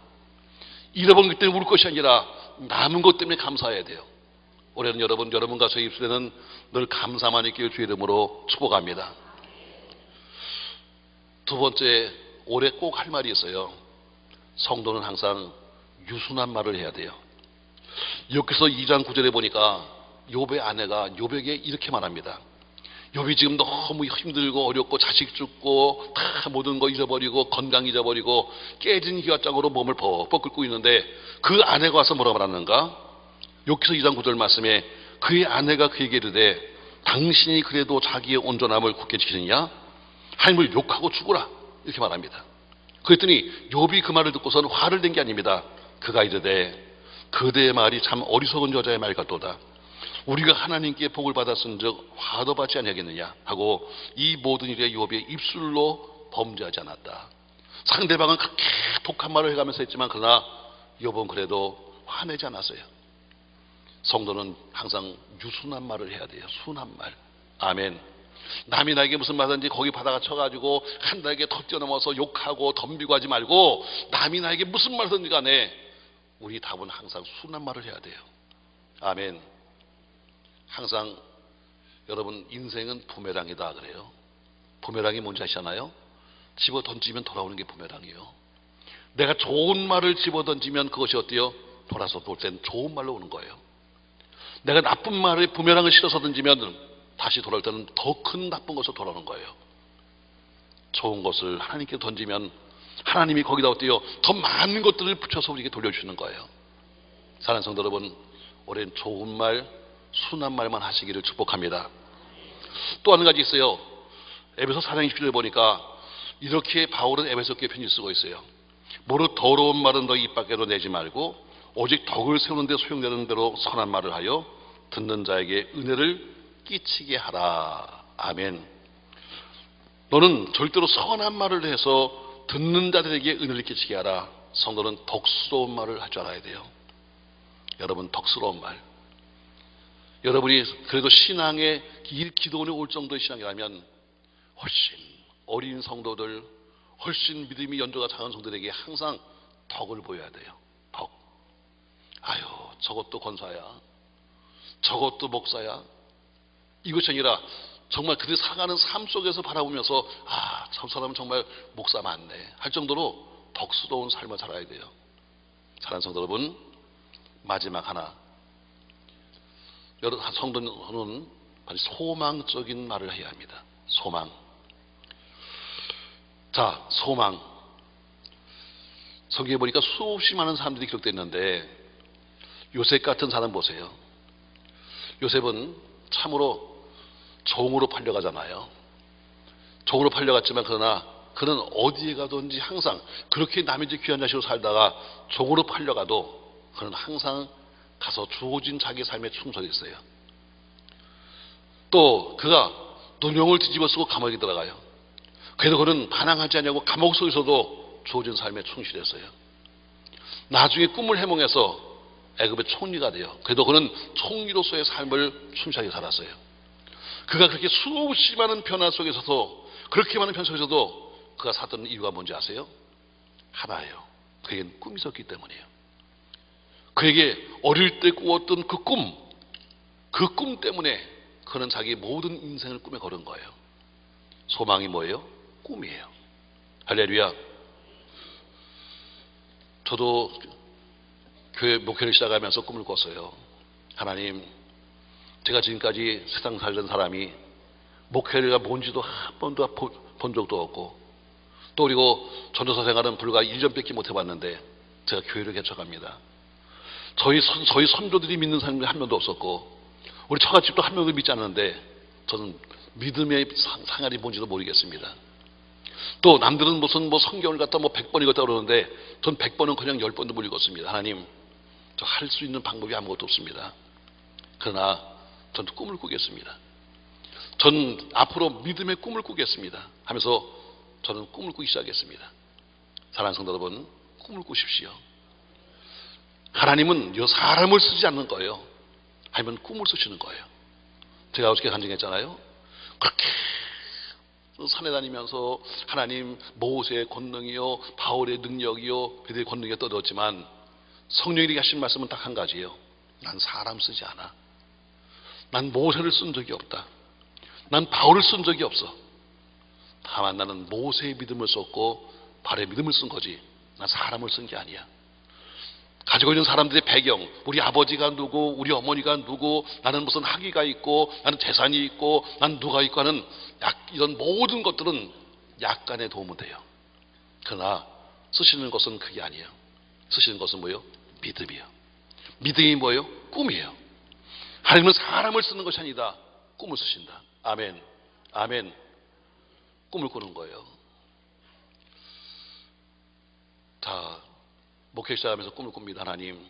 Speaker 1: 잃어버린 것 때문에 울 것이 아니라 남은 것 때문에 감사해야 돼요. 올해는 여러분과 저희 입술에는 늘 감사만 있기를 주의 이름으로 축복합니다. 두 번째, 올해 꼭 할 말이 있어요. 성도는 항상 유순한 말을 해야 돼요. 여기서 2장 9절에 보니까 욥의 아내가 욥에게 이렇게 말합니다. 욥이 지금 너무 힘들고 어렵고 자식 죽고 다 모든 거 잊어버리고 건강 잊어버리고 깨진 기와장으로 몸을 벅벅 끓고 있는데 그 아내가 와서 뭐라고 말하는가? 여기서 2장 9절 말씀에 그의 아내가 그에게 이르되 당신이 그래도 자기의 온전함을 굳게 지키느냐? 하나님을 욕하고 죽으라 이렇게 말합니다. 그랬더니 욥이 그 말을 듣고서는 화를 낸 게 아닙니다. 그가 이르되 그대의 말이 참 어리석은 여자의 말 같도다. 우리가 하나님께 복을 받았은즉 화도 받지 아니하겠느냐 하고 이 모든 일에 욥의 입술로 범죄하지 않았다. 상대방은 그렇게 독한 말을 해가면서 했지만 그러나 욥은 그래도 화내지 않았어요. 성도는 항상 유순한 말을 해야 돼요. 순한 말. 아멘. 남이 나에게 무슨 말하든지 거기 바다가 쳐가지고 한 달에 더 뛰어넘어서 욕하고 덤비고 하지 말고 남이 나에게 무슨 말하든지 간에 우리 답은 항상 순한 말을 해야 돼요. 아멘. 항상 여러분 인생은 부메랑이다 그래요. 부메랑이 뭔지 아시잖아요? 집어 던지면 돌아오는 게 부메랑이에요. 내가 좋은 말을 집어 던지면 그것이 어때요? 돌아서 올 땐 좋은 말로 오는 거예요. 내가 나쁜 말에 부메랑을 실어서 던지면 다시 돌아올 때는 더 큰 나쁜 것으로 돌아오는 거예요. 좋은 것을 하나님께 던지면 하나님이 거기다 어때요? 더 많은 것들을 붙여서 우리에게 돌려주시는 거예요. 사랑하는 성도 여러분, 올해는 좋은 말, 순한 말만 하시기를 축복합니다. 또 한 가지 있어요. 에베소 4장 20절에 보니까 이렇게 바울은 에베소 교회 편지 쓰고 있어요. 무릇 더러운 말은 너 입 밖에도 내지 말고 오직 덕을 세우는 데 소용되는 대로 선한 말을 하여 듣는 자에게 은혜를 끼치게 하라. 아멘. 너는 절대로 선한 말을 해서 듣는 자들에게 은혜를 끼치게 하라. 성도는 덕스러운 말을 할 줄 알아야 돼요. 여러분 덕스러운 말. 여러분이 그래도 신앙의 기도원에 올 정도의 신앙이라면 훨씬 어린 성도들, 훨씬 믿음이 연조가 작은 성도들에게 항상 덕을 보여야 돼요. 덕. 아유, 저것도 권사야, 저것도 목사야. 이것이 아니라 정말 그들이 살아가는 삶 속에서 바라보면서 저 사람은 정말 목사 맞네 할 정도로 덕스러운 삶을 살아야 돼요. 사랑하는 성도 여러분, 마지막 하나, 여러 성도는 소망적인 말을 해야 합니다. 소망. 자, 소망. 성경에 보니까 수없이 많은 사람들이 기록되어 있는데 요셉 같은 사람 보세요. 요셉은 참으로 종으로 팔려가잖아요. 종으로 팔려갔지만 그러나 그는 어디에 가든지 항상 그렇게 남의 집 귀한 자식으로 살다가 종으로 팔려가도 그는 항상 가서 주어진 자기 삶에 충성했어요. 또 그가 누명을 뒤집어 쓰고 감옥에 들어가요. 그래도 그는 반항하지 않냐고 감옥 속에서도 주어진 삶에 충실했어요. 나중에 꿈을 해몽해서 애굽의 총리가 돼요. 그래도 그는 총리로서의 삶을 충실하게 살았어요. 그가 그렇게 수없이 많은 변화 속에서도, 그렇게 많은 변화 속에서도 그가 살았던 이유가 뭔지 아세요? 하나예요. 그에겐 꿈이 있었기 때문이에요. 그에게 어릴 때 꾸었던 그 꿈 때문에 그는 자기 모든 인생을 꿈에 걸은 거예요. 소망이 뭐예요? 꿈이에요. 할렐루야. 저도 교회 목회를 시작하면서 꿈을 꿨어요. 하나님, 제가 지금까지 세상 살던 사람이 목회가 뭔지도 한 번도 본 적도 없고, 또 그리고 전도사 생활은 불과 1년밖에 못 해봤는데 제가 교회를 개척합니다. 저희 선조들이 믿는 사람이 한 명도 없었고 우리 처갓집도 한 명도 믿지 않았는데 저는 믿음의 상한이 뭔지도 모르겠습니다. 또 남들은 무슨 성경을 갖다 100번 읽었다 그러는데 전 100번은 그냥 10번도 못 읽었습니다. 하나님, 저 할 수 있는 방법이 아무것도 없습니다. 그러나 전 꿈을 꾸겠습니다. 전 앞으로 믿음의 꿈을 꾸겠습니다 하면서 저는 꿈을 꾸기 시작했습니다. 사랑하는 성도 여러분, 꿈을 꾸십시오. 하나님은 사람을 쓰지 않는 거예요. 하나님은 꿈을 쓰시는 거예요. 제가 어저께 간증했잖아요. 그렇게 산에 다니면서 하나님, 모세의 권능이요, 바울의 능력이요, 그들의 권능이 떠들었지만 성령이 하신 말씀은 딱 한 가지예요. 난 사람 쓰지 않아. 난 모세를 쓴 적이 없다. 난 바울을 쓴 적이 없어. 다만 나는 모세의 믿음을 썼고 바울의 믿음을 쓴 거지 난 사람을 쓴 게 아니야. 가지고 있는 사람들의 배경, 우리 아버지가 누구, 우리 어머니가 누구, 나는 무슨 학위가 있고, 나는 재산이 있고, 난 누가 있고 하는 이런 모든 것들은 약간의 도움은 돼요. 그러나 쓰시는 것은 그게 아니에요. 쓰시는 것은 뭐예요? 믿음이에요. 믿음이 뭐예요? 꿈이에요. 하나님은 사람을 쓰는 것이 아니다. 꿈을 쓰신다. 아멘. 아멘. 꿈을 꾸는 거예요. 자, 목회 시작하면서 꿈을 꿉니다. 하나님,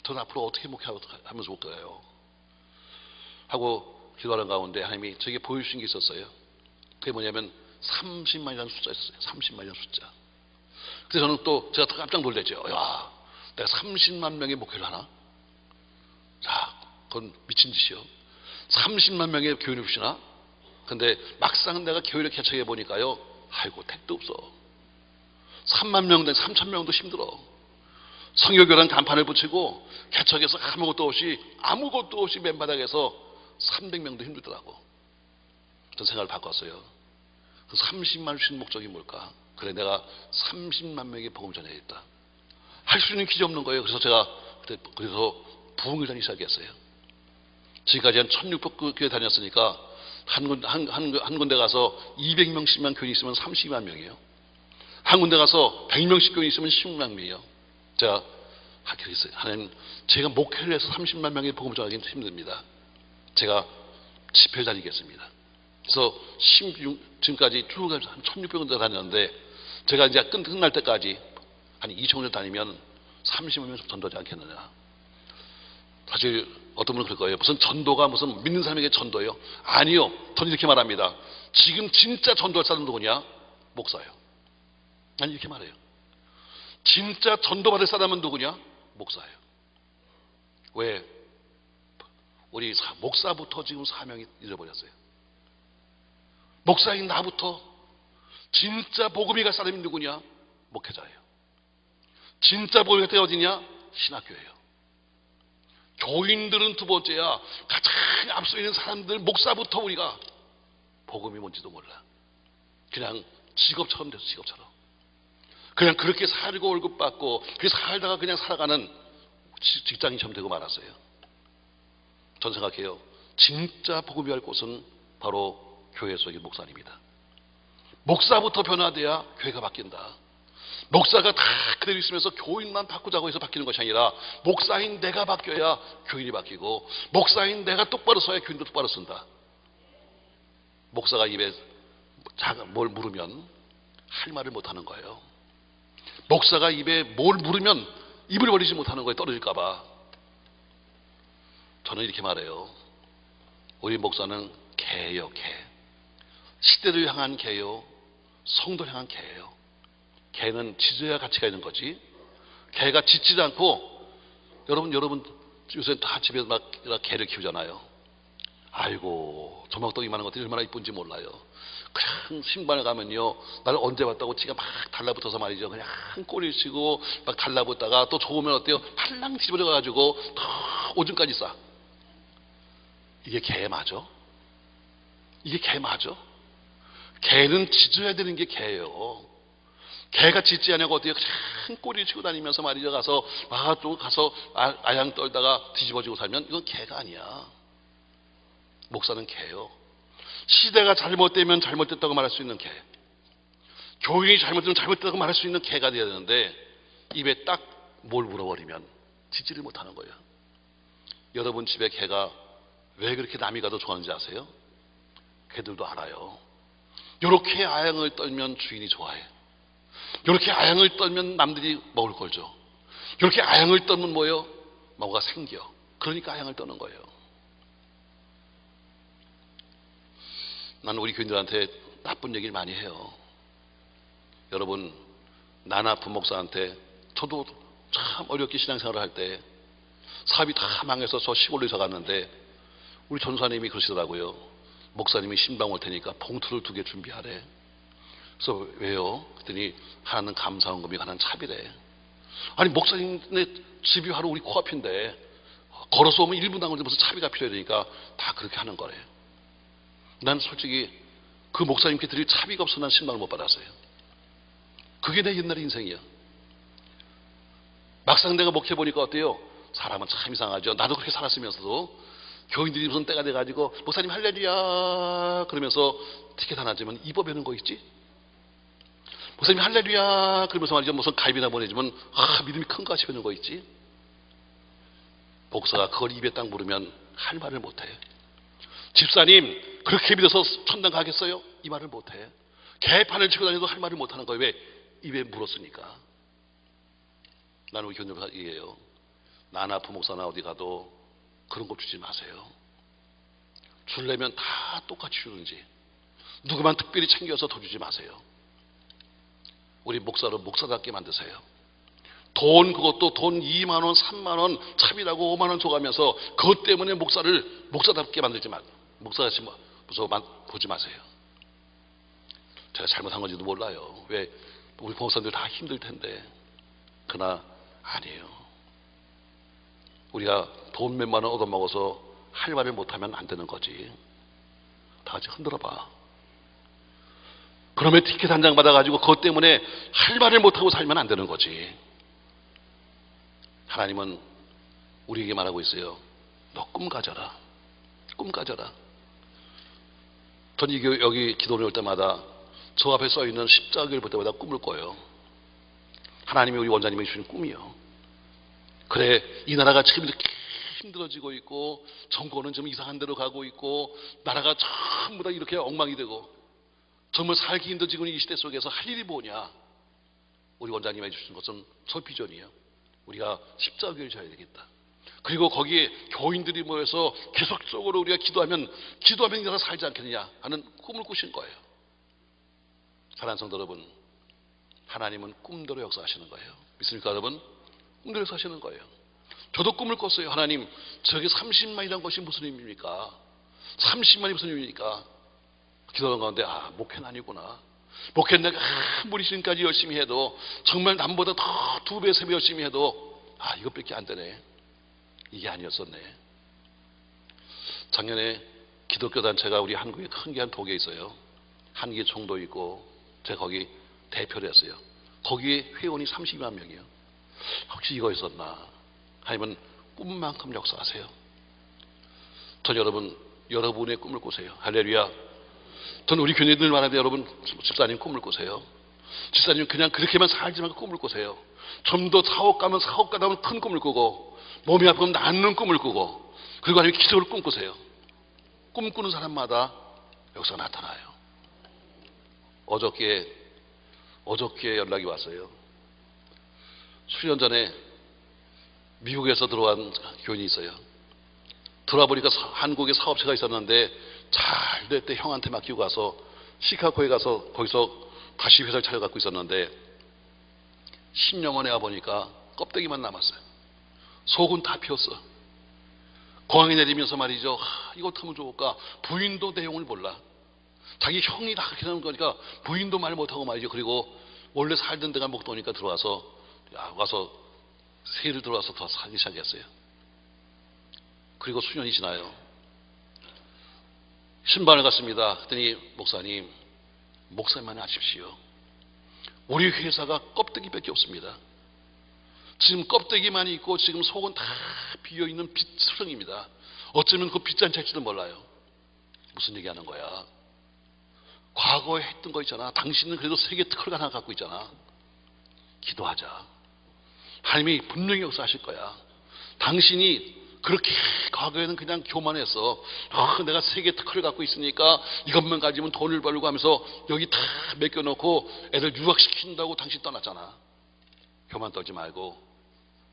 Speaker 1: 저는 앞으로 어떻게 목회하면서 볼까요? 하고 기도하는 가운데 하나님이 저에게 보여주신 게 있었어요. 그게 뭐냐면 30만이라는 숫자였어요. 30만이라는 숫자. 그래서 저는 또 제가 깜짝 놀랐죠. 야, 내가 30만 명의 목회를 하나? 자, 그건 미친 짓이요. 30만 명의 교인을 주시나? 근데 막상 내가 교회를 개척해 보니까요, 아이고, 택도 없어. 3만 명, 3천 명도 힘들어. 성교교란 간판을 붙이고 개척해서 아무것도 없이 맨바닥에서 300명도 힘들더라고. 전 생각을 바꿨어요. 그 30만 주신 목적이 뭘까? 그래, 내가 30만 명에게 복음 전해야겠다. 할 수 있는 기지 없는 거예요. 그래서 제가 그래서 부흥을 다니기 시작했어요. 지금까지 한 1600교회 다녔으니까 한 군데 가서 200명씩만 교인이 있으면 32만 명이에요. 한 군데 가서 100명씩 교인이 있으면 16만 명이에요. 제가 그랬어요. 하나님, 제가 목회를 해서 30만 명의 복음을 전하기는 힘듭니다. 제가 집회를 다니겠습니다. 그래서 지금까지 쭉 한 1600군데 다녔는데 제가 이제 끝날 때까지 한 2000년 다니면 30만 명 전도하지 않겠느냐. 사실 어떤 분은 그럴 거예요. 무슨 전도가 무슨 믿는 사람에게 전도예요? 아니요. 저는 이렇게 말합니다. 지금 진짜 전도할 사람은 누구냐? 목사예요. 난 이렇게 말해요. 진짜 전도받을 사람은 누구냐? 목사예요. 왜? 우리 목사부터 지금 사명이 잊어버렸어요. 목사인 나부터 진짜 복음이 갈 사람이 누구냐? 목회자예요. 진짜 복음이 갈 때가 어디냐? 신학교예요. 교인들은 두 번째야. 가장 앞서 있는 사람들, 목사부터 우리가 복음이 뭔지도 몰라. 그냥 직업처럼 돼서 직업처럼. 그냥 그렇게 살고 월급 받고 그렇게 살다가 그냥 살아가는 직장인처럼 되고 말았어요. 전 생각해요. 진짜 복음이 갈 곳은 바로 교회 속의 목사님이다. 목사부터 변화돼야 교회가 바뀐다. 목사가 다 그대로 있으면서 교인만 바꾸자고 해서 바뀌는 것이 아니라 목사인 내가 바뀌어야 교인이 바뀌고 목사인 내가 똑바로 서야 교인도 똑바로 쓴다. 목사가 입에 뭘 물으면 할 말을 못하는 거예요. 목사가 입에 뭘 물으면 입을 벌리지 못하는 거예요. 떨어질까 봐. 저는 이렇게 말해요. 우리 목사는 개예요. 개. 시대를 향한 개요. 성도를 향한 개예요. 개는 짖어야 가치가 있는 거지. 개가 짖지 않고 여러분 요새 다 집에서 막 개를 키우잖아요. 아이고 조막덩이만한 것들이 얼마나 이쁜지 몰라요. 그냥 신발에 가면요 나를 언제 봤다고 지가 막 달라붙어서 말이죠. 그냥 꼬리를 치고 막 달라붙다가 또 좋으면 어때요? 팔랑 뒤집어져 가지고 더 오줌까지 싸. 이게 개 맞아? 이게 개 맞아? 개는 짖어야 되는 게 개예요. 개가 짖지 않냐고 어때요? 그냥 꼬리를 치고 다니면서 말이죠. 가서 아양 떨다가 뒤집어지고 살면 이건 개가 아니야. 목사는 개요. 시대가 잘못되면 잘못됐다고 말할 수 있는 개. 교인이 잘못되면 잘못됐다고 말할 수 있는 개가 되어야 되는데 입에 딱 뭘 물어버리면 짖지를 못하는 거예요. 여러분 집에 개가 왜 그렇게 남이 가도 좋아하는지 아세요? 개들도 알아요. 이렇게 아양을 떨면 주인이 좋아해. 이렇게 아양을 떨면 남들이 먹을 걸 줘. 이렇게 아양을 떨면 뭐예요? 뭐가 생겨. 그러니까 아양을 떠는 거예요. 나는 우리 교인들한테 나쁜 얘기를 많이 해요. 여러분, 나나 부목사한테 저도 참 어렵게 신앙생활을 할 때 사업이 다 망해서 저 시골로 이사 갔는데 우리 전사님이 그러시더라고요. 목사님이 신방 올 테니까 봉투를 2개 준비하래. 그래서 왜요? 그랬더니 하나는 감사원금이 하나는 차비래. 아니 목사님네 집이 바로 우리 코앞인데 걸어서 오면 1분 당근인데 무슨 차비가 필요하니까 다 그렇게 하는 거래. 난 솔직히 그 목사님께 드릴 차비가 없어 난 신방을 못 받았어요. 그게 내 옛날 인생이야. 막상 내가 목회해보니까 어때요? 사람은 참 이상하죠. 나도 그렇게 살았으면서도 교인들이 무슨 때가 돼가지고 목사님 할렐루야 그러면서 티켓 하나 주면 입어배는 거 있지? 목사님 할렐루야 그러면서 말이죠. 무슨 가입이나 보내주면 믿음이 큰가 같이 배는 거 있지? 목사가 그걸 입에 딱 물으면 할 말을 못해. 집사님 그렇게 믿어서 천당 가겠어요? 이 말을 못해. 개판을 치고 다녀도 할 말을 못하는 거예요. 왜? 입에 물었으니까. 나는 우리 교인들 얘기해요. 나나 부목사나 어디 가도 그런 거 주지 마세요. 주려면 다 똑같이 주든지 누구만 특별히 챙겨서 더 주지 마세요. 우리 목사를 목사답게 만드세요. 그것도 돈 2만 원 3만 원 차비라고 5만 원 줘가면서 그것 때문에 목사를 목사답게 만들지 마. 목사같이 보지 마세요. 제가 잘못한 건지도 몰라요. 왜? 우리 목사님들 다 힘들 텐데. 그러나 아니에요. 우리가 돈 몇만 원 얻어먹어서 할 말을 못하면 안 되는 거지. 다 같이 흔들어봐. 그러면 티켓 한 장 받아가지고 그것 때문에 할 말을 못하고 살면 안 되는 거지. 하나님은 우리에게 말하고 있어요. 너 꿈 가져라. 꿈 가져라. 전 여기 기도를 올 때마다 저 앞에 써있는 십자가를 볼 때마다 꿈을 꿔요. 하나님이 우리 원장님이 주신 꿈이요. 그래 이 나라가 지금 이렇게 힘들어지고 있고 정권은 좀 이상한 데로 가고 있고 나라가 전부 다 이렇게 엉망이 되고 정말 살기 힘들어지고 있는 이 시대 속에서 할 일이 뭐냐. 우리 원장님이 해주신 것은 저 비전이에요. 우리가 십자가교회를 져야 되겠다. 그리고 거기에 교인들이 모여서 계속적으로 우리가 기도하면 이 나라 살지 않겠느냐 하는 꿈을 꾸신 거예요. 사랑하는 성도 여러분, 하나님은 꿈대로 역사하시는 거예요. 믿습니까 여러분? 꿈대로 역사하시는 거예요. 저도 꿈을 꿨어요. 하나님, 저게 30만이란 것이 무슨 의미입니까? 30만이 무슨 의미입니까? 기도하는 가운데 목회는 아니구나. 목회는 내가 아무리 지금까지 열심히 해도 정말 남보다 더 2배, 3배 열심히 해도 이것밖에 안 되네. 이게 아니었었네. 작년에 기독교 단체가 우리 한국에 큰 게 한 독에 있어요. 한계 총도 있고 제가 거기 대표를 했어요. 거기에 회원이 32만 명이에요. 혹시 이거 있었나? 아니면 꿈만큼 역사하세요. 전 여러분의 꿈을 꾸세요. 할렐루야. 전 우리 교회들 말하는데 여러분 집사님 꿈을 꾸세요. 집사님 그냥 그렇게만 살지 말고 꿈을 꾸세요. 좀 더 사업 가면 사업 가다 보면 큰 꿈을 꾸고 몸이 아프면 낫는 꿈을 꾸고 그리고 아니면 기도를 꿈꾸세요. 꿈꾸는 사람마다 역사가 나타나요. 어저께 연락이 왔어요. 수년 전에 미국에서 들어온 교인이 있어요. 들어와 보니까 한국에 사업체가 있었는데 잘 될 때 형한테 맡기고 가서 시카고에 가서 거기서 다시 회사를 차려갖고 있었는데 10년 만에 와보니까 껍데기만 남았어요. 속은 다 피었어. 공항에 내리면서 말이죠. 이거 하면 좋을까? 부인도 내용을 몰라. 자기 형이 다 그렇게 하는 거니까 부인도 말 못하고 말이죠. 그리고 원래 살던 데가 못 도니까 들어와서 와서 세를 들어와서 더 살기 시작했어요. 그리고 수년이 지나요. 신방을 갔습니다. 그랬더니 목사님만 아십시오. 우리 회사가 껍데기밖에 없습니다. 지금 껍데기만 있고 지금 속은 다 비어있는 빚수렁입니다. 어쩌면 그 빚잔치일지도 몰라요. 무슨 얘기하는 거야? 과거에 했던 거 있잖아. 당신은 그래도 세계 특허를 하나 갖고 있잖아. 기도하자. 하나님이 분명히 역사하실 거야. 당신이 그렇게 과거에는 그냥 교만해서 내가 세계 특허를 갖고 있으니까 이것만 가지면 돈을 벌고 하면서 여기 다 맡겨놓고 애들 유학시킨다고 당신 떠났잖아. 교만 떨지 말고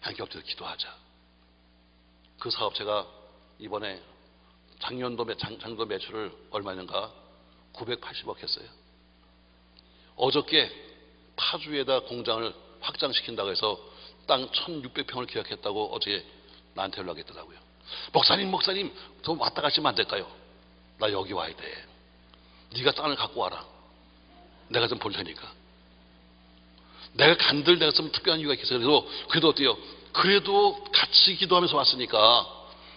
Speaker 1: 함께 엎드려 기도하자. 그 사업체가 이번에 작년도 장도 매출을 얼마인가 980억 했어요. 어저께 파주에다 공장을 확장시킨다고 해서 땅 1600평을 계약했다고 어제 나한테 연락했더라고요. 목사님 좀 왔다 가시면 안 될까요? 나 여기 와야 돼. 네가 땅을 갖고 와라. 내가 좀 볼 테니까. 내가 간들 내가 좀 특별한 이유가 있어서 그래도 어때요? 그래도 같이 기도하면서 왔으니까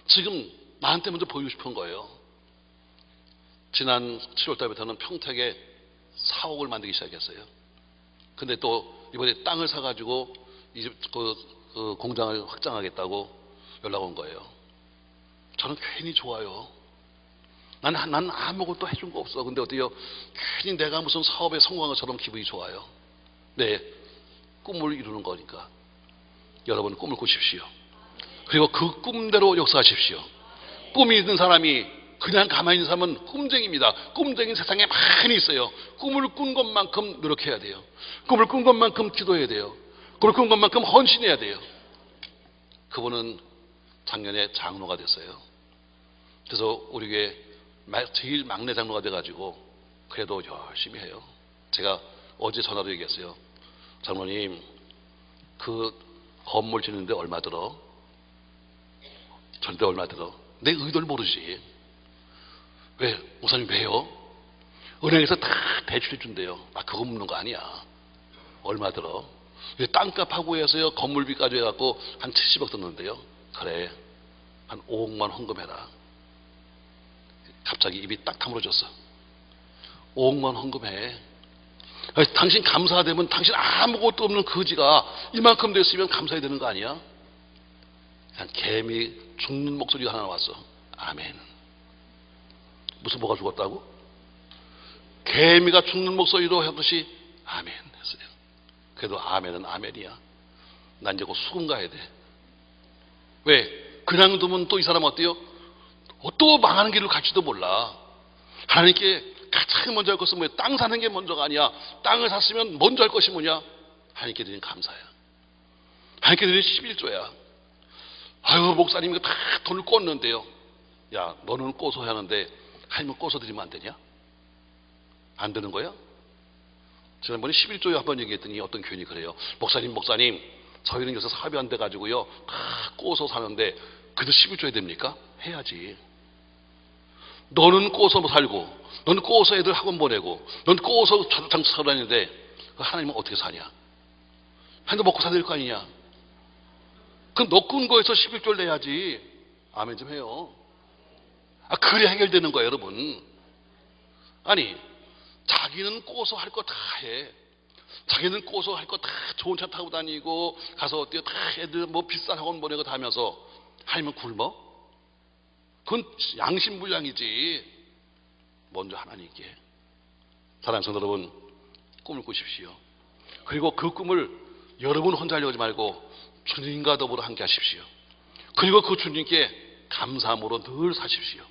Speaker 1: 지금 나한테 먼저 보이고 싶은 거예요. 지난 7월 달부터는 평택에 사옥을 만들기 시작했어요. 근데 또 이번에 땅을 사가지고 이제 그 공장을 확장하겠다고 연락 온 거예요. 저는 괜히 좋아요. 난 아무것도 해준 거 없어. 근데 어때요? 괜히 내가 무슨 사업에 성공한 것처럼 기분이 좋아요. 네, 꿈을 이루는 거니까. 여러분 꿈을 꾸십시오. 그리고 그 꿈대로 역사하십시오. 꿈이 있는 사람이 그냥 가만히 있는 사람은 꿈쟁이입니다. 꿈쟁이는 세상에 많이 있어요. 꿈을 꾼 것만큼 노력해야 돼요. 꿈을 꾼 것만큼 기도해야 돼요. 꿈을 꾼 것만큼 헌신해야 돼요. 그분은 작년에 장로가 됐어요. 그래서 우리 교회 제일 막내 장로가 돼가지고 그래도 열심히 해요. 제가 어제 전화로 얘기했어요. 장로님, 그 건물 짓는데 얼마 들어? 전대 얼마 들어? 내 의도를 모르지. 왜? 목사님 왜요? 은행에서 다 대출해 준대요. 그거 묻는 거 아니야. 얼마 들어? 땅값하고 해서요 건물비까지 해갖고 한 70억 들었는데요. 그래, 한 5억만 헌금해라. 갑자기 입이 딱 다물어졌어. 5억만 헌금해. 당신 감사되면 당신 아무것도 없는 거지가 이만큼 됐으면 감사해야 되는 거 아니야? 그냥 개미 죽는 목소리가 하나 나왔어. 아멘. 무슨 뭐가 죽었다고? 개미가 죽는 목소리로 하듯이 아멘 했어요. 그래도 아멘은 아멘이야. 난 이제 곧 수금 가야 돼. 왜? 그냥 두면 또 이 사람 어때요? 또 망하는 길로 갈지도 몰라. 하나님께 가장 먼저 할 것은 뭐예요? 땅 사는 게 먼저가 아니야. 땅을 샀으면 먼저 할 것이 뭐냐? 하나님께 드리는 감사야. 하나님께 드리는 11조야. 아유, 목사님 이거 다 돈을 꽂는데요. 야, 너는 꿔서 하는데 하나님은 꿔서 드리면 안 되냐? 안 되는 거야? 지난번에 11조에 한번 얘기했더니 어떤 교인이 그래요. 목사님 저희는 요새 사업이 안 돼가지고요 다 꼬서 사는데 그래도 11조 해야 됩니까? 해야지. 너는 꼬서 살고, 너는 꼬서 애들 학원 보내고, 너는 꼬서 장수 사고 다니는데 하나님은 어떻게 사냐? 하나님도 먹고 사야 될 거 아니냐? 그럼 너 꾼 거에서 11조를 내야지. 아멘 좀 해요. 그래 해결되는 거예요, 여러분. 아니, 자기는 꼬서 할 거 다 해. 자기는 꼬서 할 거 다 좋은 차 타고 다니고 가서 어때요? 다 애들 뭐 비싼 학원 보내고 다 하면서 하나님은 굶어? 그건 양심불량이지. 먼저 하나님께. 사랑하는 성도 여러분, 꿈을 꾸십시오. 그리고 그 꿈을 여러분 혼자 하려고 하지 말고 주님과 더불어 함께 하십시오. 그리고 그 주님께 감사함으로 늘 사십시오.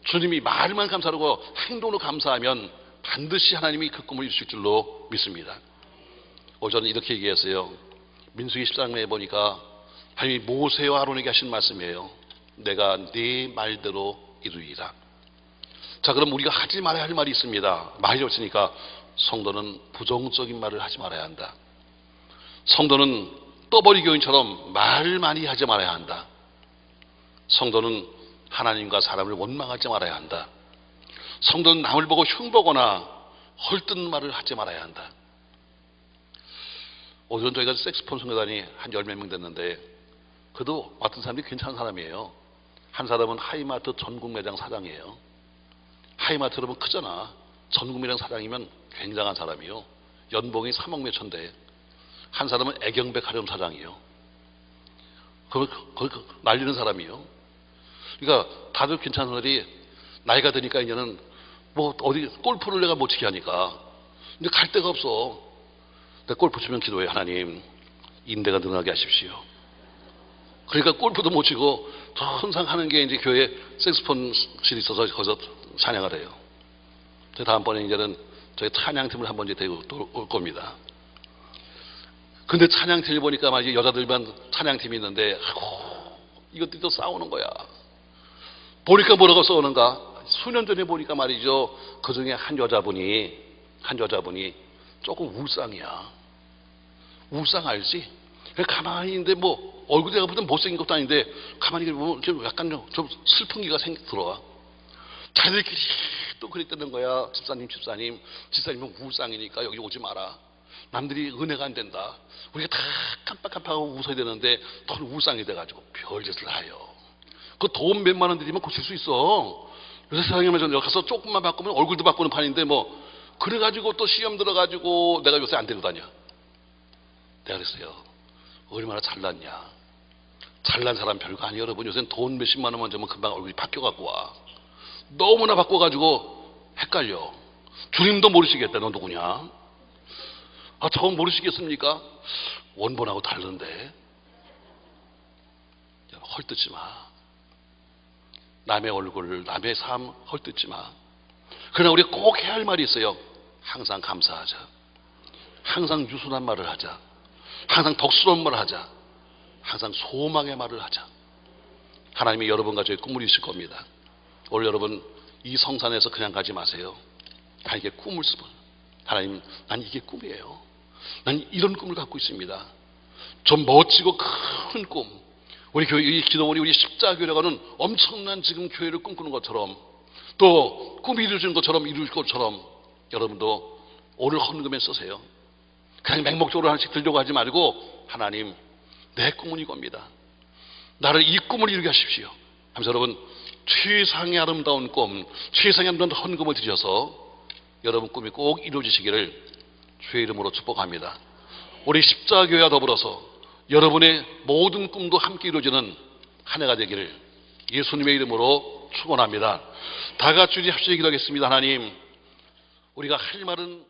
Speaker 1: 주님이 말만 감사하고 행동으로 감사하면 반드시 하나님이 그 꿈을 이루실 줄로 믿습니다. 오늘 저는 이렇게 얘기했어요. 민수기 14장에 보니까 하나님이 모세와 아론에게 하신 말씀이에요. 내가 네 말대로 이루리라. 자, 그럼 우리가 하지 말아야 할 말이 있습니다. 말이 없으니까 성도는 부정적인 말을 하지 말아야 한다. 성도는 떠벌이 교인처럼 말을 많이 하지 말아야 한다. 성도는 하나님과 사람을 원망하지 말아야 한다. 성도는 남을 보고 흉보거나 헐뜯는 말을 하지 말아야 한다. 오전 저희가 색스폰 성교단이 한 10몇 명 됐는데 그래도 맡은 사람들이 괜찮은 사람이에요. 한 사람은 하이마트 전국 매장 사장이에요. 하이마트 여러분 크잖아. 전국 매장 사장이면 굉장한 사람이요. 연봉이 3억 몇 천대. 한 사람은 애경백 하점 사장이요. 거기 날리는 사람이요. 그러니까 다들 괜찮은 사람들이 나이가 드니까 이제는 뭐 어디 골프를 내가 못 치게 하니까 근데 갈 데가 없어. 근데 골프 치면 기도해. 하나님 인대가 늘어나게 하십시오. 그러니까 골프도 못 치고 항상 하는 게 이제 교회 색스폰실이 있어서 거기서 찬양을 해요. 다음번에 이제는 저희 찬양팀을 한번 이제 데리고 올 겁니다. 근데 찬양팀을 보니까 말이지 여자들만 찬양팀이 있는데 아이고 이것들이 또 싸우는 거야. 보니까 뭐라고 싸우는가? 수년 전에 보니까 말이죠. 그 중에 한 여자분이 조금 울상이야. 울상 알지? 가만히 있는데 뭐 얼굴이 내가 보면 못생긴 것도 아닌데 가만히 보면 좀 약간 좀 슬픈 기가 들어와. 자기들끼리 또 그랬다는 거야. 집사님은 울상이니까 여기 오지 마라. 남들이 은혜가 안 된다. 우리가 다 깜빡깜빡하고 웃어야 되는데 더 울상이 돼가지고 별짓을 하여. 그 돈 몇만 원 들이면 고칠 수 있어. 요새 세상에 가서 조금만 바꾸면 얼굴도 바꾸는 판인데 뭐 그래가지고 또 시험 들어가지고 내가 요새 안 데리고 다녀. 내가 그랬어요. 얼마나 잘났냐. 잘난 사람 별거 아니에요. 여러분 요새는 돈 몇십만 원만 주면 금방 얼굴이 바뀌어갖고 와. 너무나 바꿔가지고 헷갈려. 주님도 모르시겠다. 너 누구냐? 저건 모르시겠습니까? 원본하고 다른데. 헐뜯지 마. 남의 얼굴, 남의 삶 헐뜯지 마. 그러나 우리가 꼭 해야 할 말이 있어요. 항상 감사하자. 항상 유순한 말을 하자. 항상 덕스러운 말을 하자. 항상 소망의 말을 하자. 하나님이 여러분과 저의 꿈을 이루실 겁니다. 오늘 여러분 이 성산에서 그냥 가지 마세요. 하나님께 꿈을 쓰고 하나님 난 이게 꿈이에요. 난 이런 꿈을 갖고 있습니다. 좀 멋지고 큰 꿈. 우리 교회 이 기도원이 우리 십자교회라고는 엄청난 지금 교회를 꿈꾸는 것처럼 또 꿈이 이루어지는 것처럼 이룰 것처럼 여러분도 오늘 헌금에 쓰세요. 그냥 맹목적으로 하나씩 들려고 하지 말고 하나님 내 꿈은 이겁니다. 나를 이 꿈을 이루게 하십시오. 하면서 여러분 최상의 아름다운 꿈, 최상의 아름다운 헌금을 드려서 여러분 꿈이 꼭 이루어지시기를 주의 이름으로 축복합니다. 우리 십자교회와 더불어서 여러분의 모든 꿈도 함께 이루어지는 한 해가 되기를 예수님의 이름으로 축원합니다. 다 같이 합심히 기도하겠습니다. 하나님, 우리가 할 말은